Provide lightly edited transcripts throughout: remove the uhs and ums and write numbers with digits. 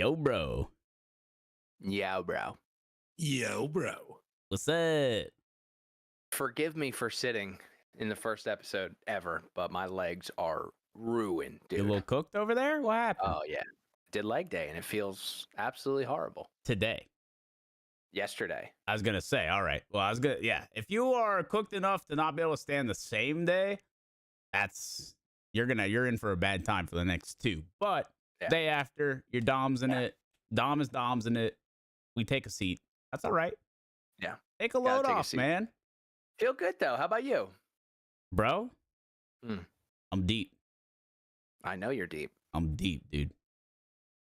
Yo, bro. Yeah, bro. Yo, bro. What's up? Forgive me for sitting in the first episode ever, but my legs are ruined, dude. You a little cooked over there? What happened? Oh, yeah. Did leg day, and it feels absolutely horrible. Today. Yesterday. I was going to say, all right. Well, yeah. If you are cooked enough to not be able to stand the same day, you're in for a bad time for the next two. But day after, your Dom's in it. Dom is Dom's in it. We take a seat. That's all right. Yeah. Take a load off, man. Feel good, though. How about you? Bro, I'm deep. I know you're deep. I'm deep, dude.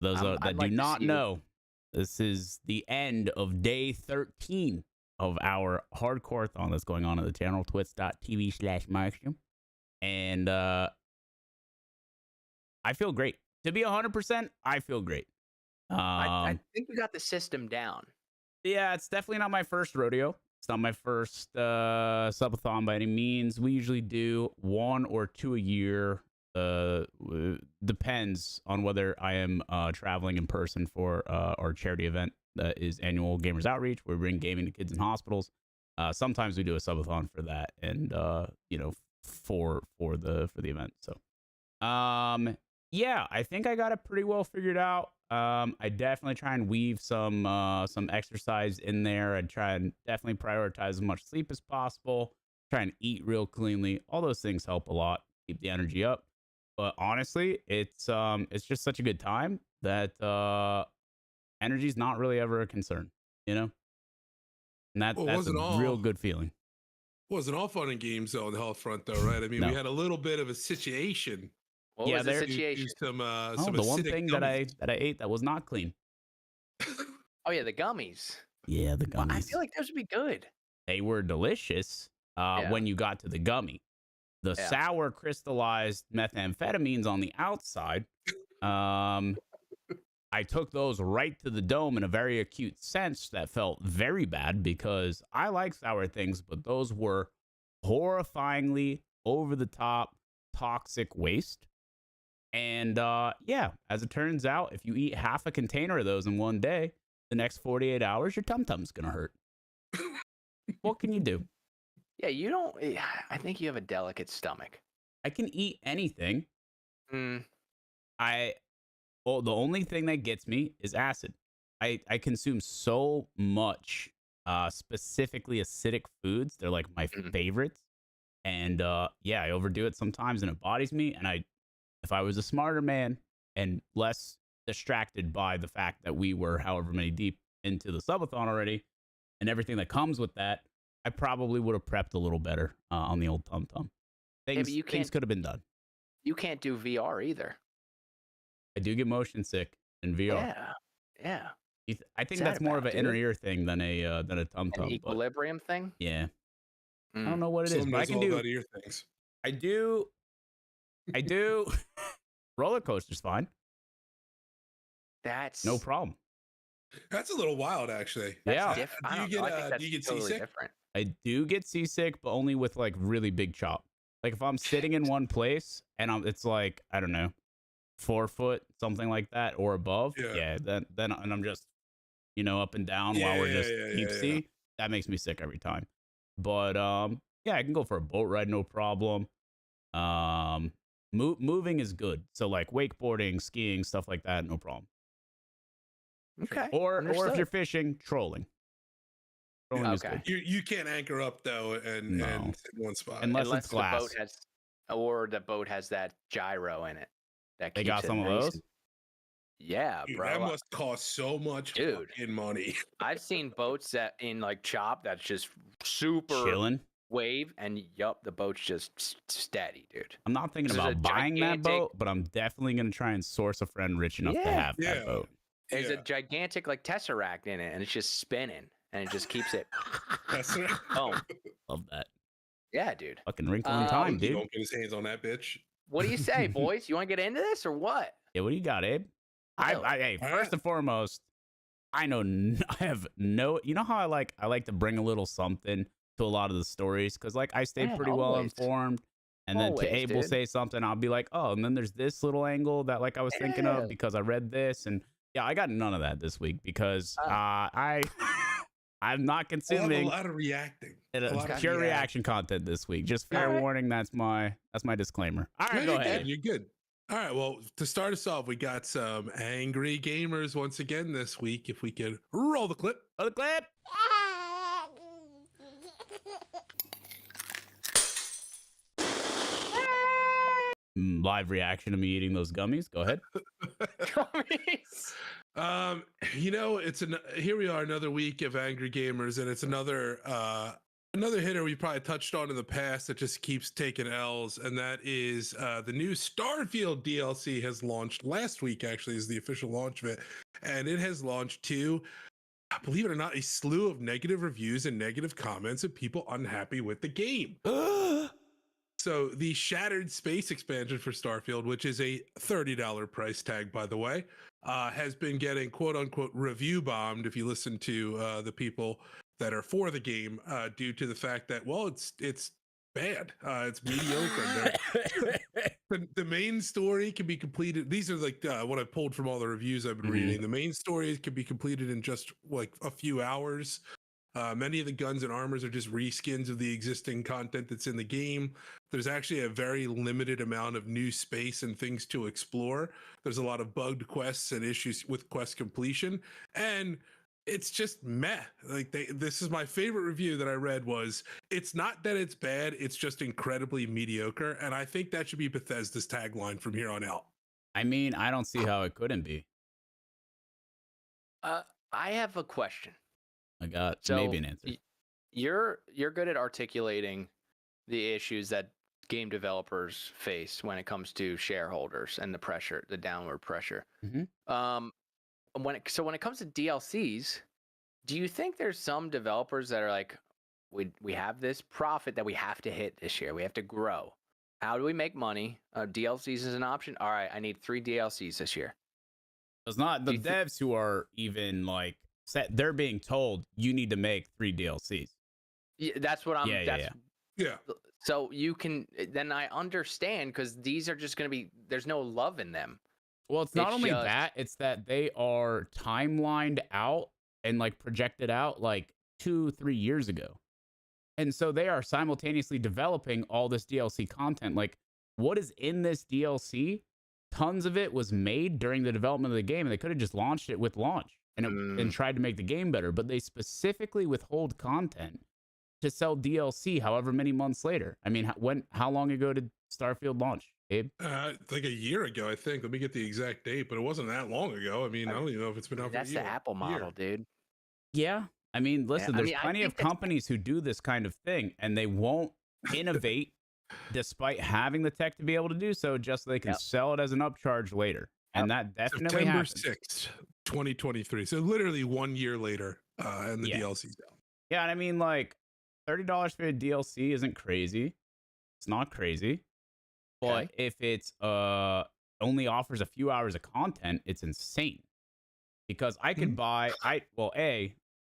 Those that do not know, this is the end of day 13 of our hardcore-thon that's going on at the channel, twitch.tv/Markstrom. And I feel great. To be 100%, I feel great. I think we got the system down. Yeah, it's definitely not my first rodeo. It's not my first subathon by any means. We usually do 1 or 2 a year. Depends on whether I am traveling in person for our charity event that is annual Gamers Outreach, where we bring gaming to kids in hospitals. Sometimes we do a subathon for that, and for the event. So, yeah, I think I got it pretty well figured out. I definitely try and weave some exercise in there. I try and definitely prioritize as much sleep as possible. Try and eat real cleanly. All those things help a lot. Keep the energy up. But honestly, it's just such a good time that energy is not really ever a concern, And that's a real good feeling. Wasn't all fun and games though on the health front, though, right? I mean, we had a little bit of a situation. What was the situation? Some the one thing that I ate that was not clean. Oh yeah, the gummies. Yeah, the gummies. Well, I feel like those would be good. They were delicious when you got to the gummy. The sour crystallized methamphetamines on the outside. I took those right to the dome in a very acute sense that felt very bad because I like sour things, but those were horrifyingly over the top toxic waste. And as it turns out, if you eat half a container of those in one day, the next 48 hours, your tum-tum's going to hurt. What can you do? Yeah, I think you have a delicate stomach. I can eat anything. Mm. The only thing that gets me is acid. I consume so much specifically acidic foods. They're like my favorites. And I overdo it sometimes and it bodies me. And if I was a smarter man and less distracted by the fact that we were however many deep into the subathon already and everything that comes with that, I probably would have prepped a little better on the old tum-tum. Things could have been done. You can't do VR either. I do get motion sick in VR. Yeah. I think that's more of an inner ear thing than a tum-tum. An equilibrium thing? Yeah. I don't know what it is, but I can do ear things. I do. Roller coaster's fine. That's no problem. That's a little wild, actually. Yeah. Do you get seasick? Different. I do get seasick, but only with like really big chop. Like if I'm sitting in one place and it's like, I don't know, 4 foot, something like that or above. Yeah. Then and I'm just, up and down while we're just deep sea. That makes me sick every time. But I can go for a boat ride, no problem. Moving is good. So like wakeboarding, skiing, stuff like that, no problem. Okay. Or if you're fishing, trolling. Trolling is good. You can't anchor up though and sit in one spot unless it's glass. The boat has that gyro in it. They got some of those. Yeah, dude, bro. That must cost so much fucking money. I've seen boats that in like chop that's just super chilling wave, and the boat's just steady, dude. I'm not thinking about buying that boat, but I'm definitely gonna try and source a friend rich enough to have that boat. There's a gigantic like tesseract in it, and it's just spinning, and it just keeps it. Oh, love that. Yeah, dude. Fucking wrinkle in time, dude. Don't get his hands on that bitch. What do you say, boys? You want to get into this or what? Yeah, what do you got, Abe? Hey, first and foremost, I have no. You know how I like to bring a little something to a lot of the stories because like I stay pretty well informed. And then Abe will say something, I'll be like, oh, and then there's this little angle that like I was thinking of because I read this, and Yeah, I got none of that this week because Oh. I'm not I'll have a consuming lot of reacting. a A lot of pure react. reaction content this week. Just fair Alright. warning. That's my disclaimer. All No, right, go you're ahead. good. You're good. All right. Well, to start us off, we got some angry gamers once again this week. If we could roll the clip. Oh, the clip. Live reaction to me eating those gummies. Go ahead. Gummies. Here we are, another week of angry gamers, and it's another hitter we probably touched on in the past that just keeps taking L's, and that is the new Starfield DLC has launched last week. Actually, is the official launch of it, and it has launched to, believe it or not, a slew of negative reviews and negative comments of people unhappy with the game. So the Shattered Space expansion for Starfield, which is a $30 price tag, by the way, has been getting quote unquote review bombed. If you listen to the people that are for the game, due to the fact that, well, it's bad, it's mediocre. The main story can be completed. These are like what I pulled from all the reviews I've been reading. The main story can be completed in just like a few hours. Many of the guns and armors are just reskins of the existing content that's in the game. There's actually a very limited amount of new space and things to explore. There's a lot of bugged quests and issues with quest completion, and it's just meh. This is my favorite review that I read was, it's not that it's bad, it's just incredibly mediocre, and I think that should be Bethesda's tagline from here on out. I mean, I don't see how it couldn't be. I have a question. I got So maybe an answer. You're good at articulating the issues that game developers face when it comes to shareholders and the pressure, the downward pressure. When it comes to DLCs, do you think there's some developers that are like, we have this profit that we have to hit this year, we have to grow, how do we make money? DLCs is an option. All right, I need 3 DLCs this year. It's not the devs who are even like set. They're being told you need to make 3 DLCs. Yeah, that's what I'm. Yeah. So you can, then I understand, because these are just going to be, there's no love in them. Well, it's not only that, it's that they are timelined out and like projected out like 2-3 years ago. And so they are simultaneously developing all this DLC content. Like, what is in this DLC? Tons of it was made during the development of the game, and they could have just launched it with launch and tried to make the game better. But they specifically withhold content to sell DLC however many months later. I mean, how long ago did Starfield launch, Abe? Like a year ago, I think. Let me get the exact date, but it wasn't that long ago. I mean, I don't even know if it's been out for a year. That's the Apple model, dude. Yeah. I mean, listen, there's plenty of companies who do this kind of thing, and they won't innovate despite having the tech to be able to do so, just so they can sell it as an upcharge later. And that definitely September happens. 6th, 2023. So literally 1 year later, and the DLC's out. Yeah, and I mean, like, $30 for a DLC isn't crazy. It's not crazy. But if it's only offers a few hours of content, it's insane. Because I could buy,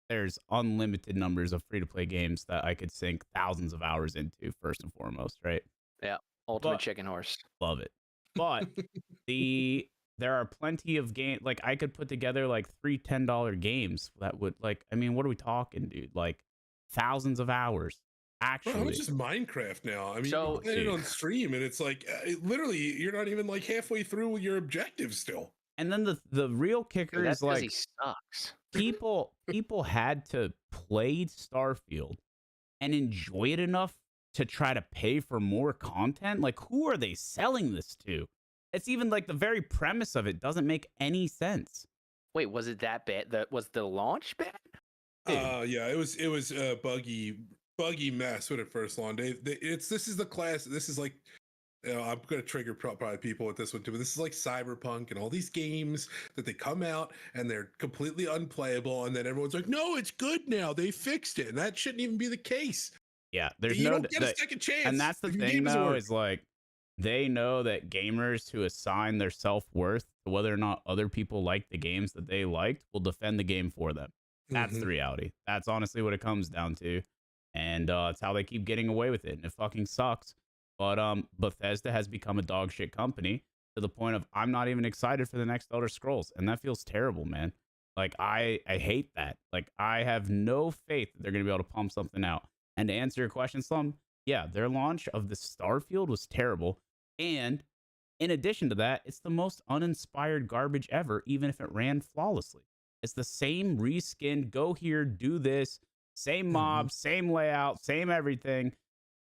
there's unlimited numbers of free-to-play games that I could sink thousands of hours into, first and foremost, right? Yeah, ultimate chicken horse. Love it. But there are plenty of games, like, I could put together, like, 3 $10 games that would, like, I mean, what are we talking, dude? Like, thousands of hours. Actually, Bro, it's just Minecraft now. I mean, so, you're playing it on stream, and it's like, literally, you're not even, like, halfway through with your objectives still. And then the real kicker is, like, he sucks. people had to play Starfield and enjoy it enough to try to pay for more content. Like, who are they selling this to? It's even like the very premise of it doesn't make any sense. Wait, was it that bad? Was the launch bad? Yeah, it was a buggy mess when it first launched. This is the class. This is like, I'm going to trigger probably people with this one too, but this is like Cyberpunk and all these games that they come out and they're completely unplayable, and then everyone's like, no, it's good now, they fixed it, and that shouldn't even be the case. Yeah, there's you don't get a second chance. And that's the thing, though, is like, they know that gamers who assign their self-worth to whether or not other people like the games that they liked will defend the game for them. That's the reality. That's honestly what it comes down to. And it's how they keep getting away with it. And it fucking sucks. But Bethesda has become a dog shit company. to the point of I'm not even excited for the next Elder Scrolls, and that feels terrible, man. Like I hate that. Like I have no faith that they're gonna be able to pump something out. And to answer your question, Slum, yeah, their launch of the Starfield was terrible. And in addition to that, it's the most uninspired garbage ever, even if it ran flawlessly. It's the same reskin, go here, do this, same mob, same layout, same everything.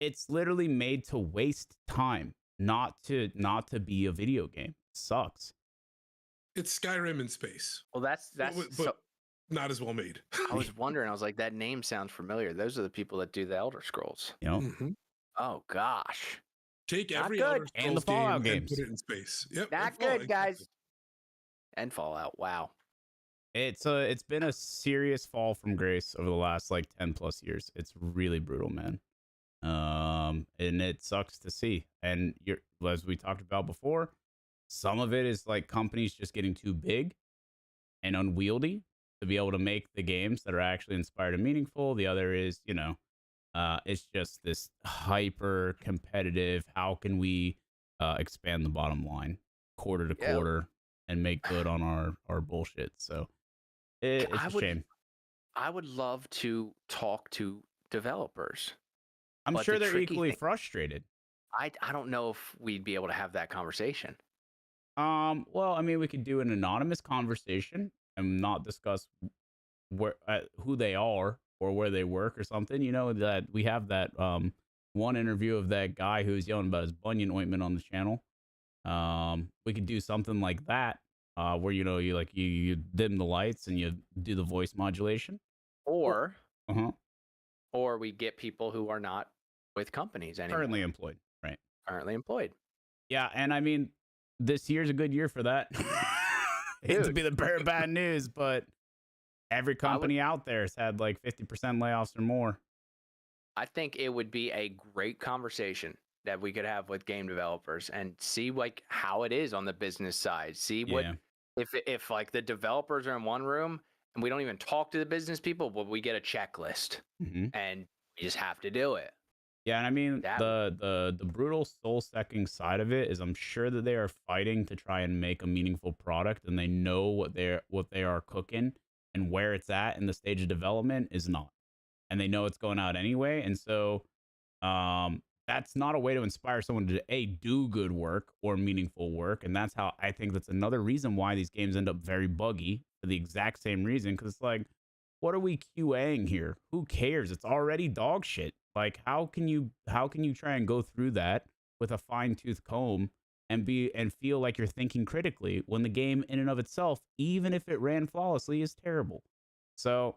It's literally made to waste time, not to be a video game. Sucks. It's Skyrim in space. Well, that's but not as well made. I was wondering. I was like, that name sounds familiar. Those are the people that do the Elder Scrolls. You know, Oh gosh, Take Not every good. Elder And the Scrolls game Fallout and games. put it in space. Yep, not and Fallout, good, guys. And Fallout. Wow. it's been a serious fall from grace over the last like 10 plus years. It's really brutal, man. And it sucks to see. And as we talked about before, some of it is like companies just getting too big and unwieldy to be able to make the games that are actually inspired and meaningful. The other is, it's just this hyper competitive. How can we expand the bottom line quarter to Yeah. quarter and make good on our bullshit? So it's a shame. I would love to talk to developers. I'm but sure the they're tricky equally thing- frustrated. I don't know if we'd be able to have that conversation. Well, I mean, we could do an anonymous conversation and not discuss who they are or where they work or something. You know that we have that one interview of that guy who was yelling about his bunion ointment on the channel. We could do something like that, where you dim the lights and you do the voice modulation. Or Uh-huh. or we get people who are not with companies anymore. Currently employed, right? Currently employed. Yeah, and I mean, this year's a good year for that. Hate to Dude. be the bearer of bad news, but every company out there has had like 50% layoffs or more. I think it would be a great conversation that we could have with game developers and see like how it is on the business side. See what Yeah. if like the developers are in one room and we don't even talk to the business people, but we get a checklist Mhm. and we just have to do it. Yeah, and I mean That- the brutal soul sucking side of it is I'm sure that they are fighting to try and make a meaningful product, and they know what they are cooking and where it's at in the stage of development is not, and they know it's going out anyway, and so that's not a way to inspire someone to do good work or meaningful work, and that's how I think that's another reason why these games end up very buggy for the exact same reason, because it's like, what are we QAing here? Who cares? It's already dog shit. Like, how can you try and go through that with a fine-tooth comb and feel like you're thinking critically when the game in and of itself, even if it ran flawlessly, is terrible? So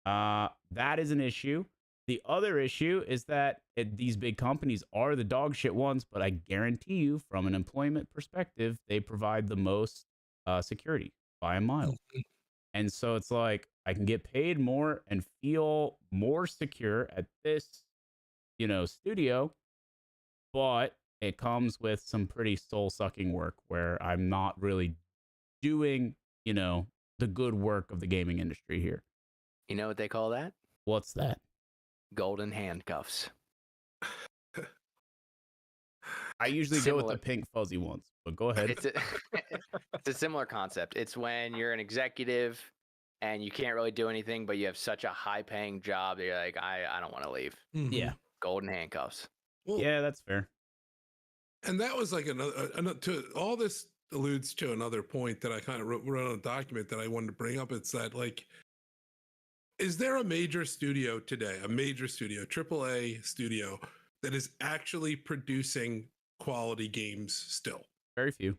that is an issue. The other issue is that these big companies are the dog shit ones, but I guarantee you, from an employment perspective, they provide the most security by a mile. And so it's like, I can get paid more and feel more secure at this, studio, but it comes with some pretty soul sucking work where I'm not really doing, the good work of the gaming industry here. You know what they call that? What's that? Golden handcuffs. I usually go with the Similar. pink fuzzy ones, but go ahead. It's a similar concept. It's when you're an executive and you can't really do anything, but you have such a high paying job that you're like, I don't want to leave. Yeah. Golden handcuffs. Well, Yeah, that's fair. And that was like another all this alludes to another point that I kind of wrote on a document that I wanted to bring up. It's that, like, is there a major studio today, a major studio, AAA studio, that is actually producing quality games still? Very few.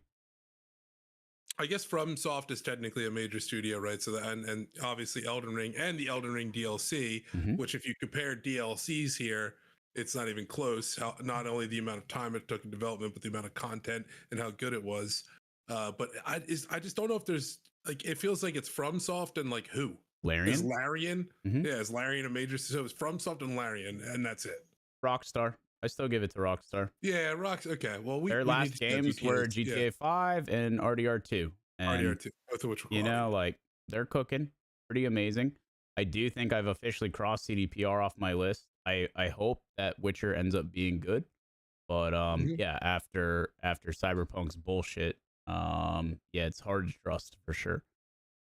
I guess FromSoft is technically a major studio, right? So that, and obviously Elden Ring and the Elden Ring DLC, which if you compare DLCs here, it's not even close. Not only the amount of time it took in development, but the amount of content and how good it was. But I just don't know if there's, like, it feels like it's FromSoft and like who? Larian? Is Larian? Yeah, is Larian a major? So it's FromSoft and Larian, and that's it. Rockstar. I still give it to Rockstar. Yeah, Okay, well, their last games were GTA 5 and RDR 2. And, RDR 2, both of which were quality. like, they're cooking. Pretty amazing. I do think I've officially crossed CDPR off my list. I hope that Witcher ends up being good. But yeah, after Cyberpunk's bullshit, yeah, it's hard to trust for sure.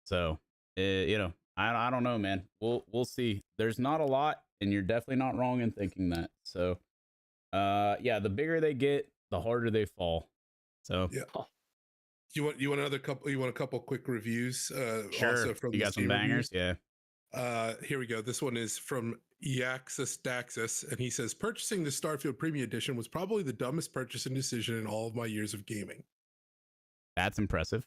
So, you know, I don't know, man. We'll see. There's not a lot, and you're definitely not wrong in thinking that. So, yeah, the bigger they get, the harder they fall. So, yeah. You want another couple? You want a couple quick reviews? Sure. Also from You got some bangers, reviews? Yeah. Here we go. This one is from I-XRAY, and he says, "Purchasing the Starfield Premium Edition was probably the dumbest purchasing decision in all of my years of gaming." That's impressive.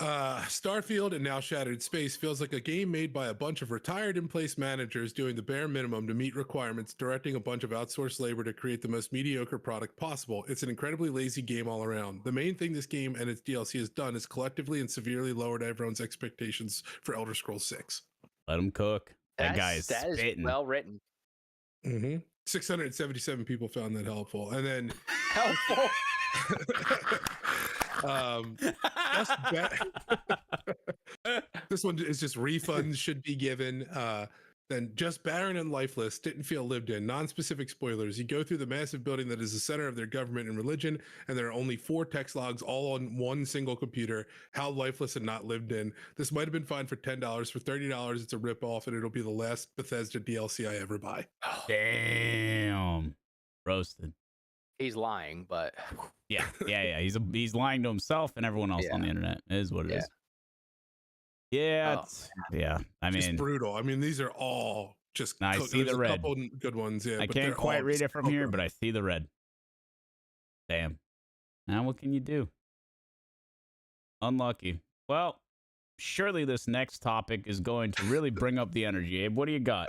Starfield and now Shattered Space feels like a game made by a bunch of retired in-place managers doing the bare minimum to meet requirements, directing a bunch of outsourced labor to create the most mediocre product possible. It's an incredibly lazy game all around. The main thing this game and its DLC has done is collectively and severely lowered everyone's expectations for Elder Scrolls 6. Let him cook. That is well written. 677 people found that helpful. And then helpful. This one is just refunds should be given. Then just barren and lifeless, didn't feel lived in. Non-specific spoilers. You go through the massive building that is the center of their government and religion, and there are only 4 text logs all on one single computer. How lifeless and not lived in. This might have been fine for $10. For $30, it's a ripoff, and it'll be the last Bethesda DLC I ever buy. Damn. Roasted. He's lying, but yeah. He's lying to himself and everyone else on the internet. It is what it is. Yeah, yeah. I mean, it's brutal. I mean, these are all just. I see the red. A couple good ones. Yeah, I can't quite read it from here, but I see the red. Damn. Now what can you do? Unlucky. Well, surely this next topic is going to really bring up the energy. Abe, what do you got?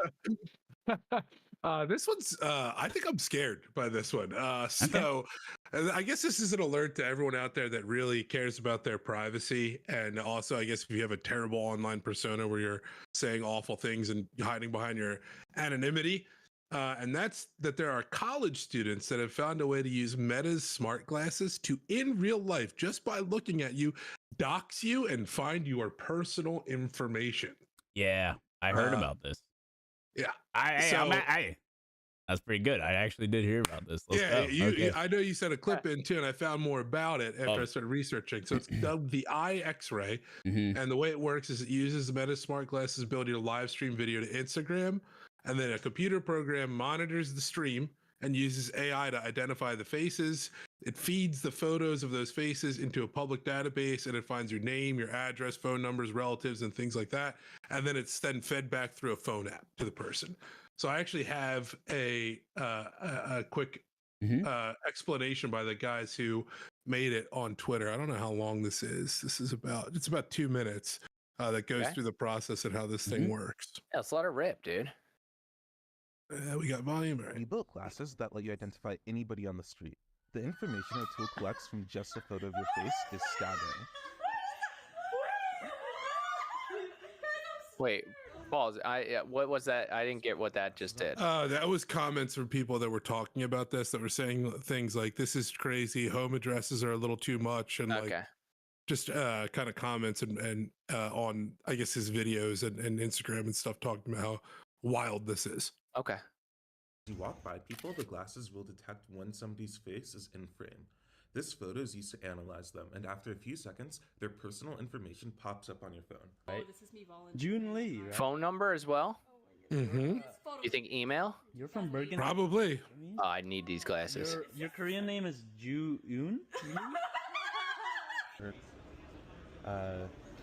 This one's, I think I'm scared by this one. So I guess this is an alert to everyone out there that really cares about their privacy. And also, I guess if you have a terrible online persona where you're saying awful things and hiding behind your anonymity, and that's that there are college students that have found a way to use Meta's smart glasses to, in real life, just by looking at you, dox you and find your personal information. Yeah, I heard about this. Yeah, that's pretty good. I actually did hear about this. Let's go. I know you sent a clip in too, and I found more about it after I started researching. So it's dubbed the I-XRAY, and the way it works is it uses the Meta Smart Glasses ability to live stream video to Instagram, and then a computer program monitors the stream and uses AI to identify the faces. It feeds the photos of those faces into a public database, and it finds your name, your address, phone numbers, relatives, and things like that. And then it's then fed back through a phone app to the person. So I actually have a quick explanation by the guys who made it on Twitter. I don't know how long this is. It's about 2 minutes that goes through the process and how this thing works. Yeah, let's let it rip, dude. We got volume. Right? We built glasses that let you identify anybody on the street. The information the tool collects from just a photo of your face is staggering. Wait, pause. What was that? I didn't get what that just did. That was comments from people that were talking about this, that were saying things like, "This is crazy. Home addresses are a little too much," and like just kind of comments and on, I guess, his videos and Instagram and stuff, talking about how wild this is. Okay. As you walk by people, the glasses will detect when somebody's face is in frame. This photo is used to analyze them, and after a few seconds, their personal information pops up on your phone. Right? Oh, this is me volunteering. June Lee, right? Phone number as well? Mm-hmm. You think email? You're from Bergen? Probably. Oh, I need these glasses. Your Korean name is Ju-Yoon?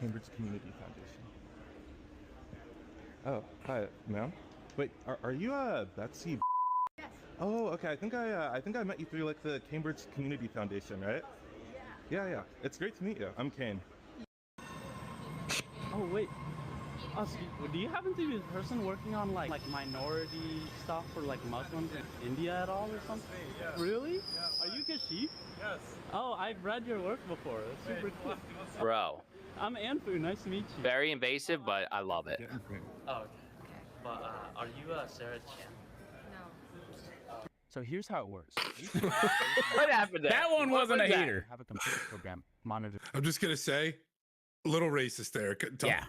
Cambridge Community Foundation. Oh, hi, ma'am. Wait, are you Betsy? Yes. Oh, okay. I think I met you through like the Cambridge Community Foundation, right? Yeah. It's great to meet you. I'm Kane. Oh wait. Do you happen to be the person working on like minority stuff for like Muslims in India at all or something? Yeah. Really? Yeah. Are you Kashif? Yes. Oh, I've read your work before. It's super cool. Bro. I'm Anfu. Nice to meet you. Very invasive, but I love it. Oh, okay. But are you Sarah Chan? No. So here's how it works. What happened there? That one wasn't a hater. Have a computer program monitor. I'm just gonna say, a little racist there. Yeah.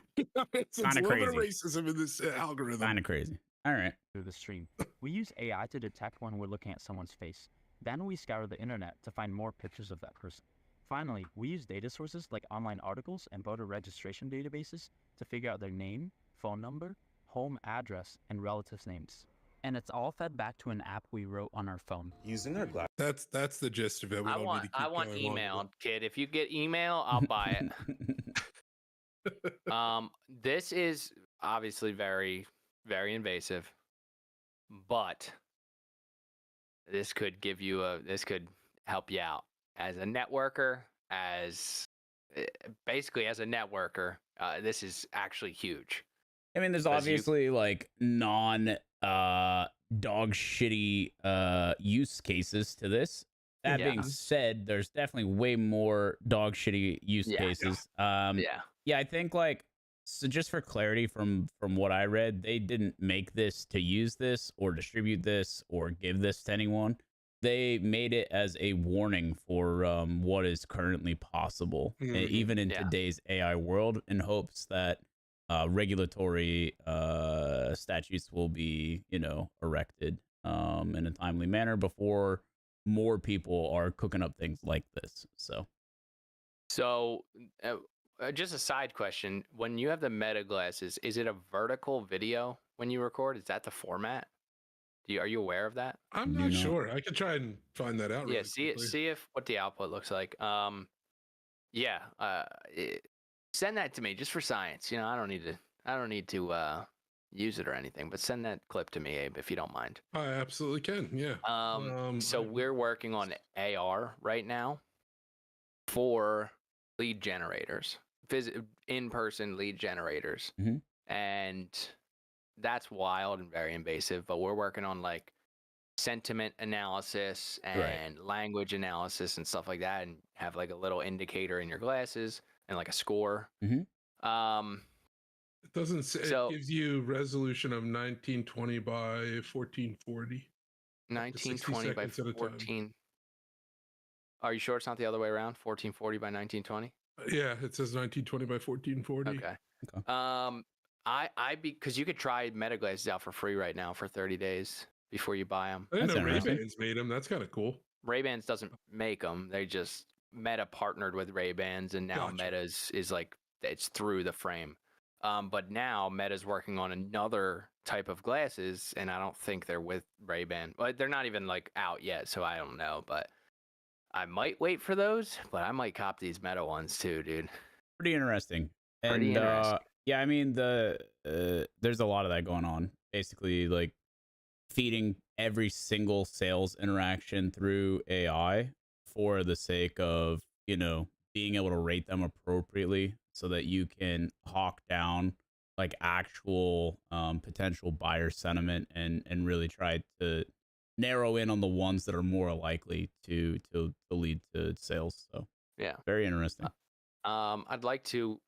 It's a little bit of racism in this algorithm. Kind of crazy. All right. Through the stream, we use AI to detect when we're looking at someone's face. Then we scour the internet to find more pictures of that person. Finally, we use data sources like online articles and voter registration databases to figure out their name, phone number, home address, and relatives' names. And it's all fed back to an app we wrote on our phone. Using our glass. That's the gist of it. We I don't want need to keep going on with email, kid. If you get email, I'll buy it. This is obviously very, very invasive, but this could help you out as a networker, basically as a networker. This is actually huge. I mean, there's obviously like non dog shitty use cases to this. That being said, there's definitely way more dog shitty use cases. Yeah, I think like, so just for clarity from what I read, they didn't make this to use this or distribute this or give this to anyone. They made it as a warning for what is currently possible, even in today's AI world, in hopes that regulatory statutes will be, erected in a timely manner before more people are cooking up things like this. So just a side question: when you have the Meta glasses, is it a vertical video when you record? Is that the format? Are you aware of that? I'm not sure. I could try and find that out. Yeah, really see if what the output looks like. Send that to me just for science. I don't need to use it or anything, but send that clip to me, Abe, if you don't mind. I absolutely can. Yeah. So we're working on AR right now for lead generators, in-person lead generators, and that's wild and very invasive. But we're working on like sentiment analysis and language analysis and stuff like that, and have like a little indicator in your glasses and like a score. It doesn't say. It gives you resolution of 1920 by 1440. 1920 by 14. Are you sure it's not the other way around? 1440 by 1920? Yeah, it says 1920 by 1440. Okay. Because you could try Meta glasses out for free right now for 30 days before you buy them. I didn't know Ray-Bans made them. That's kind of cool. Ray-Bans doesn't make them. They just Meta partnered with Ray-Bans, and now Meta is like, it's through the frame. But now Meta's working on another type of glasses, and I don't think they're with Ray-Ban. But they're not even like out yet, so I don't know. But I might wait for those, but I might cop these Meta ones too, dude. Pretty interesting. Yeah, I mean, there's a lot of that going on. Basically, like feeding every single sales interaction through AI for the sake of, being able to rate them appropriately so that you can hawk down like actual potential buyer sentiment and really try to narrow in on the ones that are more likely to lead to sales. So yeah, very interesting. I'd like to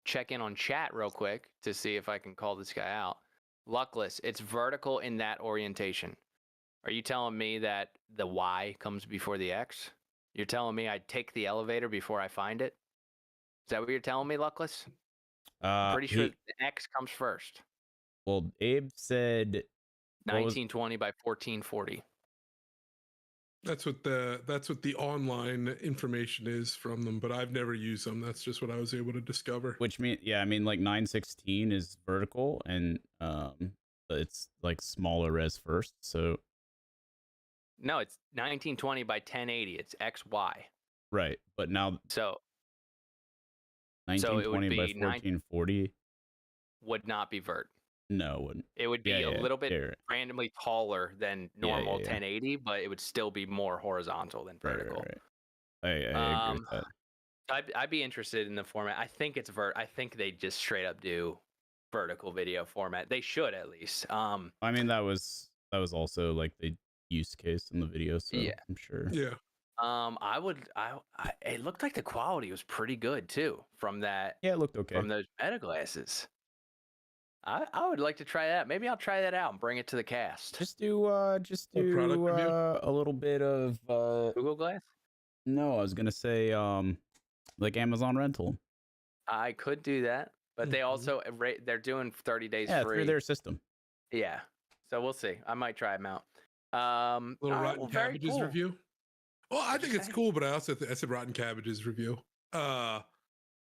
check in on chat real quick to see if I can call this guy out. Luckless, it's vertical in that orientation. Are you telling me that the Y comes before the X? You're telling me I take the elevator before I find it? Is that what you're telling me, Luckless? I'm pretty sure the X comes first. Well, Abe said 1920 by 1440. That's what the online information is from them, but I've never used them. That's just what I was able to discover. Which means, yeah, I mean, like 916 is vertical, and it's like smaller res first. So no, it's 1920 by 1080. It's XY. Right, but now 1920 by 1440 would not be vert. No, it wouldn't. It would be a little bit randomly taller than normal 1080, but it would still be more horizontal than vertical. I agree with that. I'd be interested in the format. I think it's I think they just straight up do vertical video format. They should at least. I mean, that was also like the use case in the video, so I'm sure. Yeah. It looked like the quality was pretty good too from that. Yeah, it looked okay. From those Meta glasses. I would like to try that. Maybe I'll try that out and bring it to the cast. Just do a little bit of Google Glass? No, I was gonna say like Amazon rental. I could do that, but they also they're doing 30 days free through their system. Yeah, so we'll see. I might try them out. Little all right, Rotten well, very Cabbages cool. review. Well, I What'd think you it's say? cool, but I also I said Rotten Cabbages review. I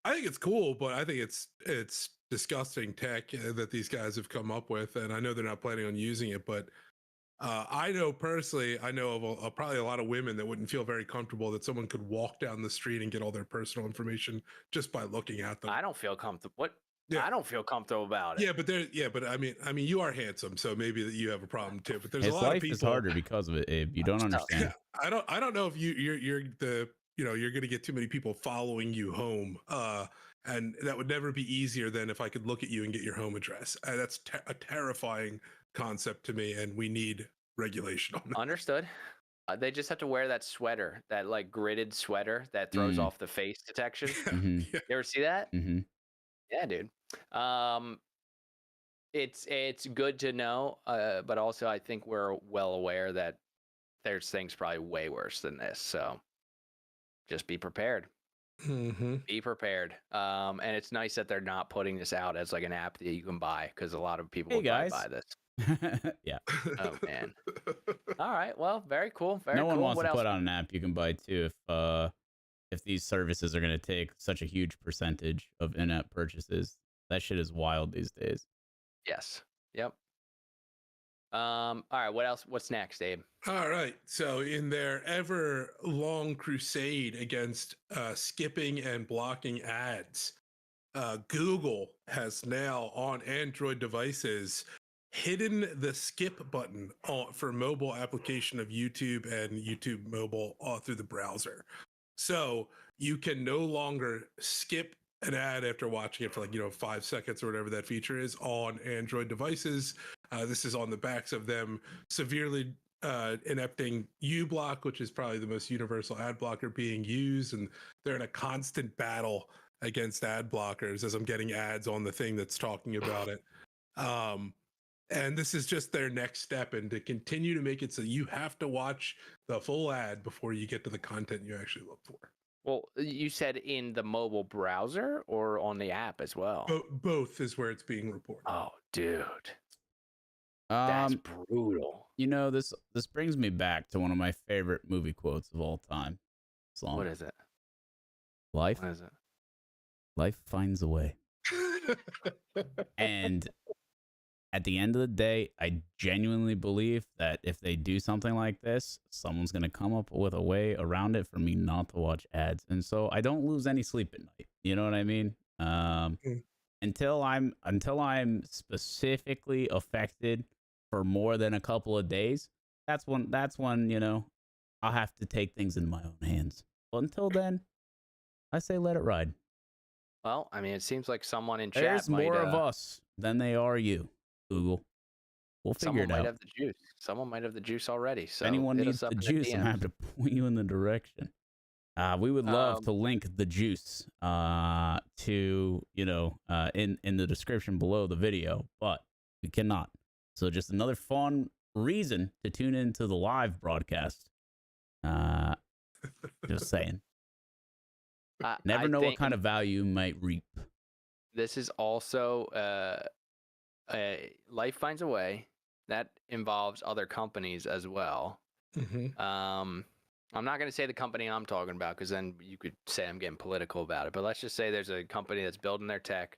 think it's cool, but I think it's disgusting tech that these guys have come up with, and I know they're not planning on using it, but I know personally, I know of probably a lot of women that wouldn't feel very comfortable that someone could walk down the street and get all their personal information just by looking at them. I don't feel comfortable. What? Yeah. I don't feel comfortable about it. Yeah, but I mean, you are handsome, so maybe that you have a problem too. But there's His a lot of life people. is harder because of it, Abe. You don't understand. Yeah, I don't know if you're the you're going to get too many people following you home. And that would never be easier than if I could look at you and get your home address. That's a terrifying concept to me, and we need regulation on that. Understood. They just have to wear that sweater, that like gridded sweater that throws off the face detection. Yeah. You ever see that? Mm-hmm. Yeah, dude. It's good to know, but also I think we're well aware that there's things probably way worse than this. So just be prepared. Mm-hmm. Be prepared. And it's nice that they're not putting this out as like an app that you can buy, because a lot of people Hey would probably guys. buy this. Yeah. Oh man. All right. Well, very cool. Very No cool. one wants What to else? put out an app you can buy too if these services are going to take such a huge percentage of in-app purchases. That shit is wild these days. Yes. Yep. All right. What else? What's next, Abe? All right. So, in their ever long crusade against skipping and blocking ads, Google has now on Android devices hidden the skip button for mobile application of YouTube and YouTube mobile through the browser. So you can no longer skip an ad after watching it for 5 seconds or whatever that feature is on Android devices. This is on the backs of them severely inepting uBlock, which is probably the most universal ad blocker being used, and they're in a constant battle against ad blockers as I'm getting ads on the thing that's talking about it. And this is just their next step, and to continue to make it so you have to watch the full ad before you get to the content you actually look for. Well, you said in the mobile browser or on the app as well? Both is where it's being reported. Oh, dude. That's brutal. This brings me back to one of my favorite movie quotes of all time. What is it? Life What is it? Life finds a way. And at the end of the day, I genuinely believe that if they do something like this, someone's going to come up with a way around it for me not to watch ads. And so I don't lose any sleep at night. You know what I mean? Until I'm specifically affected for more than a couple of days, that's when I'll have to take things in my own hands. But until then, I say let it ride. Well, I mean, it seems like someone in chat There's more of us than they are you, Google. We'll figure it out. Someone might have the juice. Someone might have the juice already. So if anyone hit needs us up the in juice, I'm DMs. happy to point you in the direction. We would love to link the juice to in the description below the video, but we cannot. So just another fun reason to tune into the live broadcast. Just saying. Never know what kind of value you might reap. This is also Life Finds a Way. That involves other companies as well. Mm-hmm. I'm not going to say the company I'm talking about, because then you could say I'm getting political about it. But let's just say there's a company that's building their tech.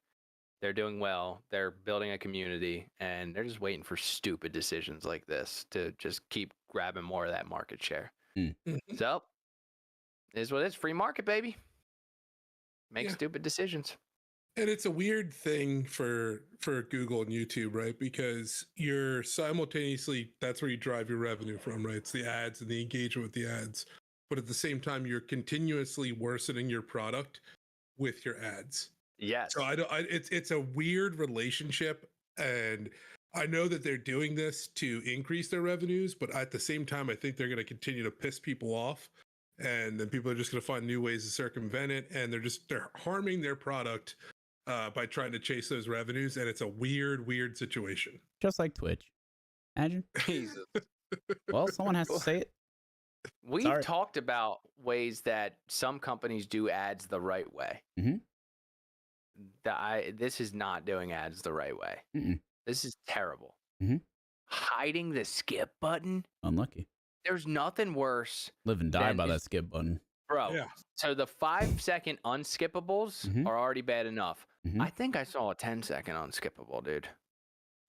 They're doing well. They're building a community, and they're just waiting for stupid decisions like this to just keep grabbing more of that market share. So, it is what it is. Free market, baby. Make stupid decisions. And it's a weird thing for Google and YouTube, right? Because you're simultaneously, that's where you drive your revenue from, right? It's the ads and the engagement with the ads. But at the same time, you're continuously worsening your product with your ads. Yes. So it's a weird relationship. And I know that they're doing this to increase their revenues, but at the same time, I think they're going to continue to piss people off. And then people are just going to find new ways to circumvent it. And they're harming their product by trying to chase those revenues, and it's a weird situation. Just like Twitch. Imagine. Jesus. Well, someone has to say it. We've talked about ways that some companies do ads the right way. Mm-hmm. This is not doing ads the right way. Mm-mm. This is terrible. Mm-hmm. hiding the skip button. Unlucky. There's nothing worse. Live and die Then by that just- skip button. Bro, Yeah. so the 5-second unskippables Mhm. are already bad enough. Mhm. I think I saw a 10-second unskippable, dude.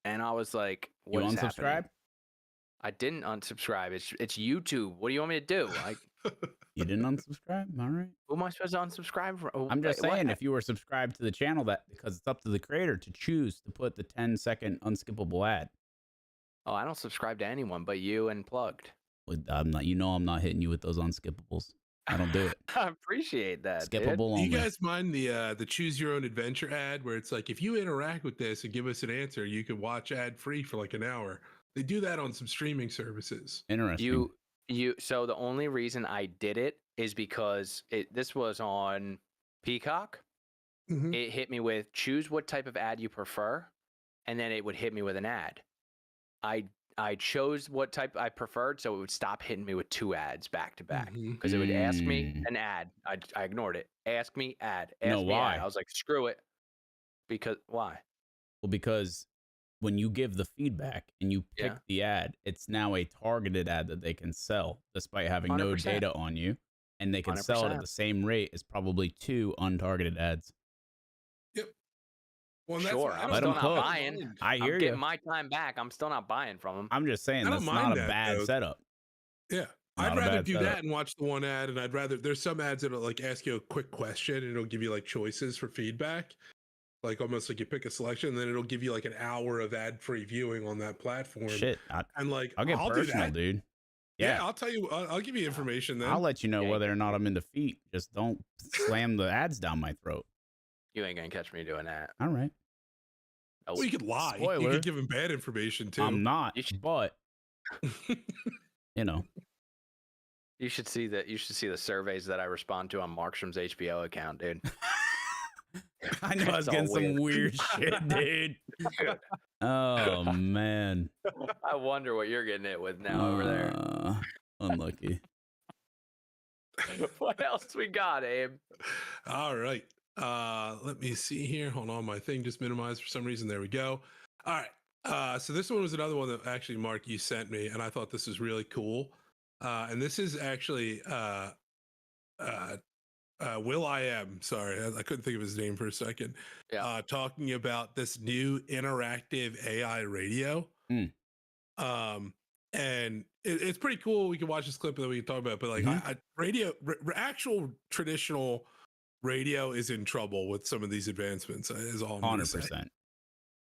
And I was like, You what is unsubscribe? happening? I didn't unsubscribe. It's YouTube. What do you want me to do? Like, You didn't unsubscribe? All right. who am I supposed to unsubscribe from? I'm just Wait, what? saying, if you were subscribed to the channel, that because it's up to the creator to choose to put the 10-second unskippable ad. Oh, I don't subscribe to anyone but you and Plugged. Well, I'm not. I'm not hitting you with those unskippables. I don't do it. I appreciate that. Dude. Skippable Do only. you guys mind the choose your own adventure ad where it's like if you interact with this and give us an answer, you can watch ad free for like an hour? They do that on some streaming services. Interesting. So the only reason I did it is because this was on Peacock. Mhm. It hit me with choose what type of ad you prefer, and then it would hit me with an ad. I chose what type I preferred, so it would stop hitting me with 2 ads back to back Mhm. because it would ask me Mm. an ad. I ignored it. Ask me ad. You know Ask me why? ad. I was like, screw it. Because why? Well, because when you give the feedback and you pick Yeah. the ad, it's now a targeted ad that they can sell despite having no 100%. data on you. And they can sell it at 100%. the same rate as probably 2 untargeted ads. Well, and that's Sure, why I I'm don't still not mind. buying. I I'm hear getting you. my time back. I'm still not buying from them. I'm just saying I don't that's mind not a that, bad though. setup. Yeah. Not I'd a rather bad do setup. that and watch the one ad, and there's some ads that'll like ask you a quick question and it'll give you like choices for feedback. Like almost like you pick a selection, and then it'll give you like an hour of ad-free viewing on that platform. Shit, And like I'll get do personal, that. dude. Yeah, Yeah, I'll tell you. I'll give you information then. I'll let you know Yeah, whether or not I'm in defeat. Just don't slam the ads down my throat. You ain't gonna catch me doing that. All right. Nope. Well, you could lie. You Spoiler. could give him bad information too. I'm not, You should- but you know, You should see the surveys that I respond to on Markstrom's HBO account, dude. I know I was It's all getting some weird shit, dude. Oh man. I wonder what you're getting it with now over there. Unlucky. What else we got, Abe? All right. Let me see here. Hold on, my thing just minimized for some reason. There we go. All right. So this one was another one that actually, Mark, you sent me, and I thought this was really cool. And this is actually Will I Am. Sorry, I couldn't think of his name for a second. Yeah. Talking about this new interactive AI radio. Mm. And it's pretty cool. We can watch this clip and then we can talk about it. But like, actual traditional radio is in trouble with some of these advancements. Is all I'm gonna say. 100%.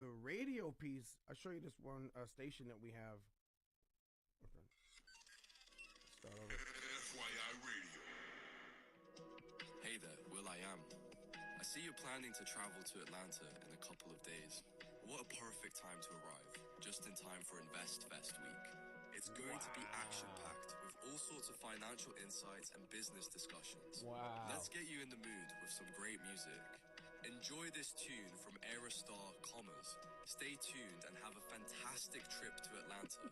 The radio piece, I'll show you this one station that we have. Okay. Start over. Hey there, Will I Am. I see you're planning to travel to Atlanta in a couple of days. What a perfect time to arrive, just in time for Invest Fest week. It's going to be action-packed with all sorts of financial insights and business discussions. Wow. Let's get you in the mood with some great music. Enjoy this tune from Aerostar Commas. Stay tuned and have a fantastic trip to Atlanta.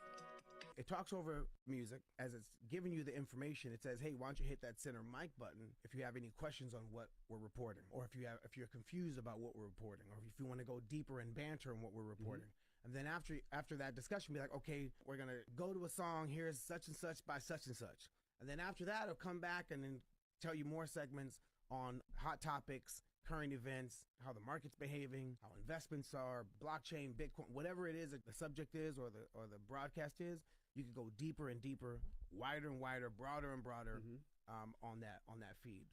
It talks over music as it's giving you the information. It says, "Hey, why don't you hit that center mic button if you have any questions on what we're reporting, or if you're confused about what we're reporting, or if you want to go deeper in banter on what we're reporting." And then after that discussion, be like, "Okay, we're gonna go to a song. Here's such and such by such and such." And then after that, it'll come back and then tell you more segments on hot topics, current events, how the market's behaving, how investments are, blockchain, Bitcoin, whatever it is that the subject is or the broadcast is. You can go deeper and deeper, wider and wider, broader and broader on that feed.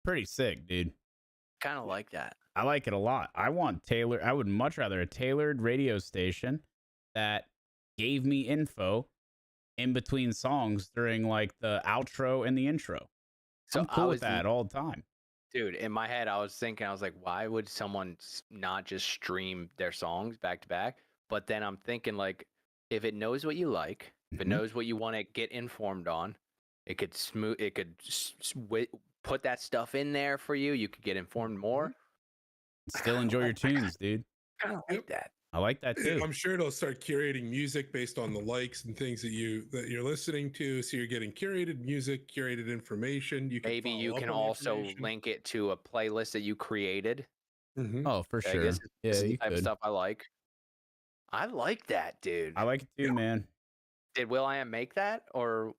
Pretty sick, dude. Kind of like that. I like it a lot. I would much rather a tailored radio station that gave me info in between songs during like the outro and the intro. So I'm cool with that all the time. Dude, in my head, I was like, why would someone not just stream their songs back to back? But then I'm thinking, like, if it knows what you like, if it knows what you want to get informed on, it could put that stuff in there for you. You could get informed more. Still enjoy your tunes, dude. I don't like that. I like that too. I'm sure it'll start curating music based on the likes and things that you're listening to. So you're getting curated music, curated information. Maybe you can follow up on the also information. link it to a playlist that you created. Mhm. Oh, for I sure. guess Yeah, it's the you type of could. stuff I like. I like that, dude. I like it too, man. Did Will.i.am make that, or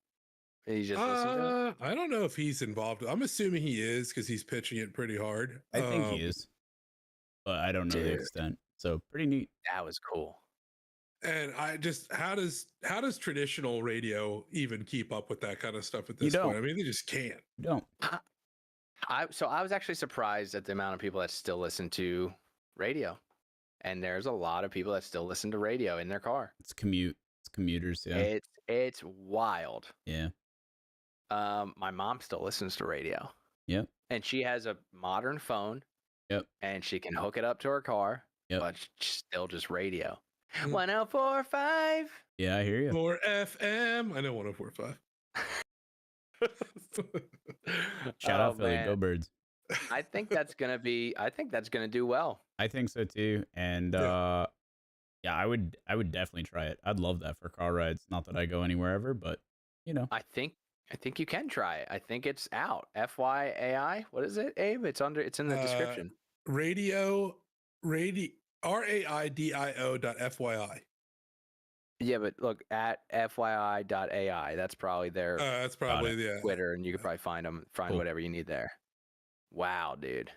did he just listen to it? I don't know if he's involved. I'm assuming he is because he's pitching it pretty hard. I think he is, but I don't know the extent. So pretty neat. That was cool. And I just, how does traditional radio even keep up with that kind of stuff at this point? I mean, they just can't. You don't. So I was actually surprised at the amount of people that still listen to radio, and there's a lot of people that still listen to radio in their car. It's commuters. Yeah. It's wild. Yeah. My mom still listens to radio. Yep. And she has a modern phone. Yep. And she can hook it up to her car. Yep. But still just radio. 104.5. Yeah, I hear you. More FM. I know 104.5. Shout out Philly, go Birds. I think that's gonna do well. I think so too. And yeah, I would definitely try it. I'd love that for car rides. Not that I go anywhere ever, but you know. I think you can try it. I think it's out. FYAI. What is it, Abe? It's in the description. Radio RAIDIO.FYI. Yeah, but look at FYI.ai. That's probably their that's probably Twitter, and you could probably find whatever you need there. Wow, dude.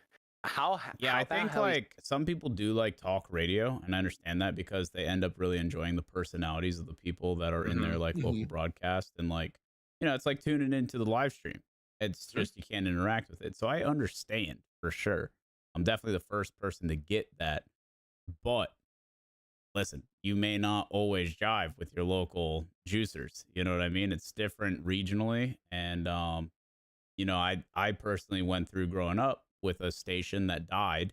I think like some people do like talk radio, and I understand that because they end up really enjoying the personalities of the people that are in their like local broadcast, and like, you know, it's like tuning into the live stream. It's just you can't interact with it. So I understand for sure. I'm definitely the first person to get that. But listen, you may not always jive with your local juicers. You know what I mean? It's different regionally. And, you know, I personally went through growing up with a station that died.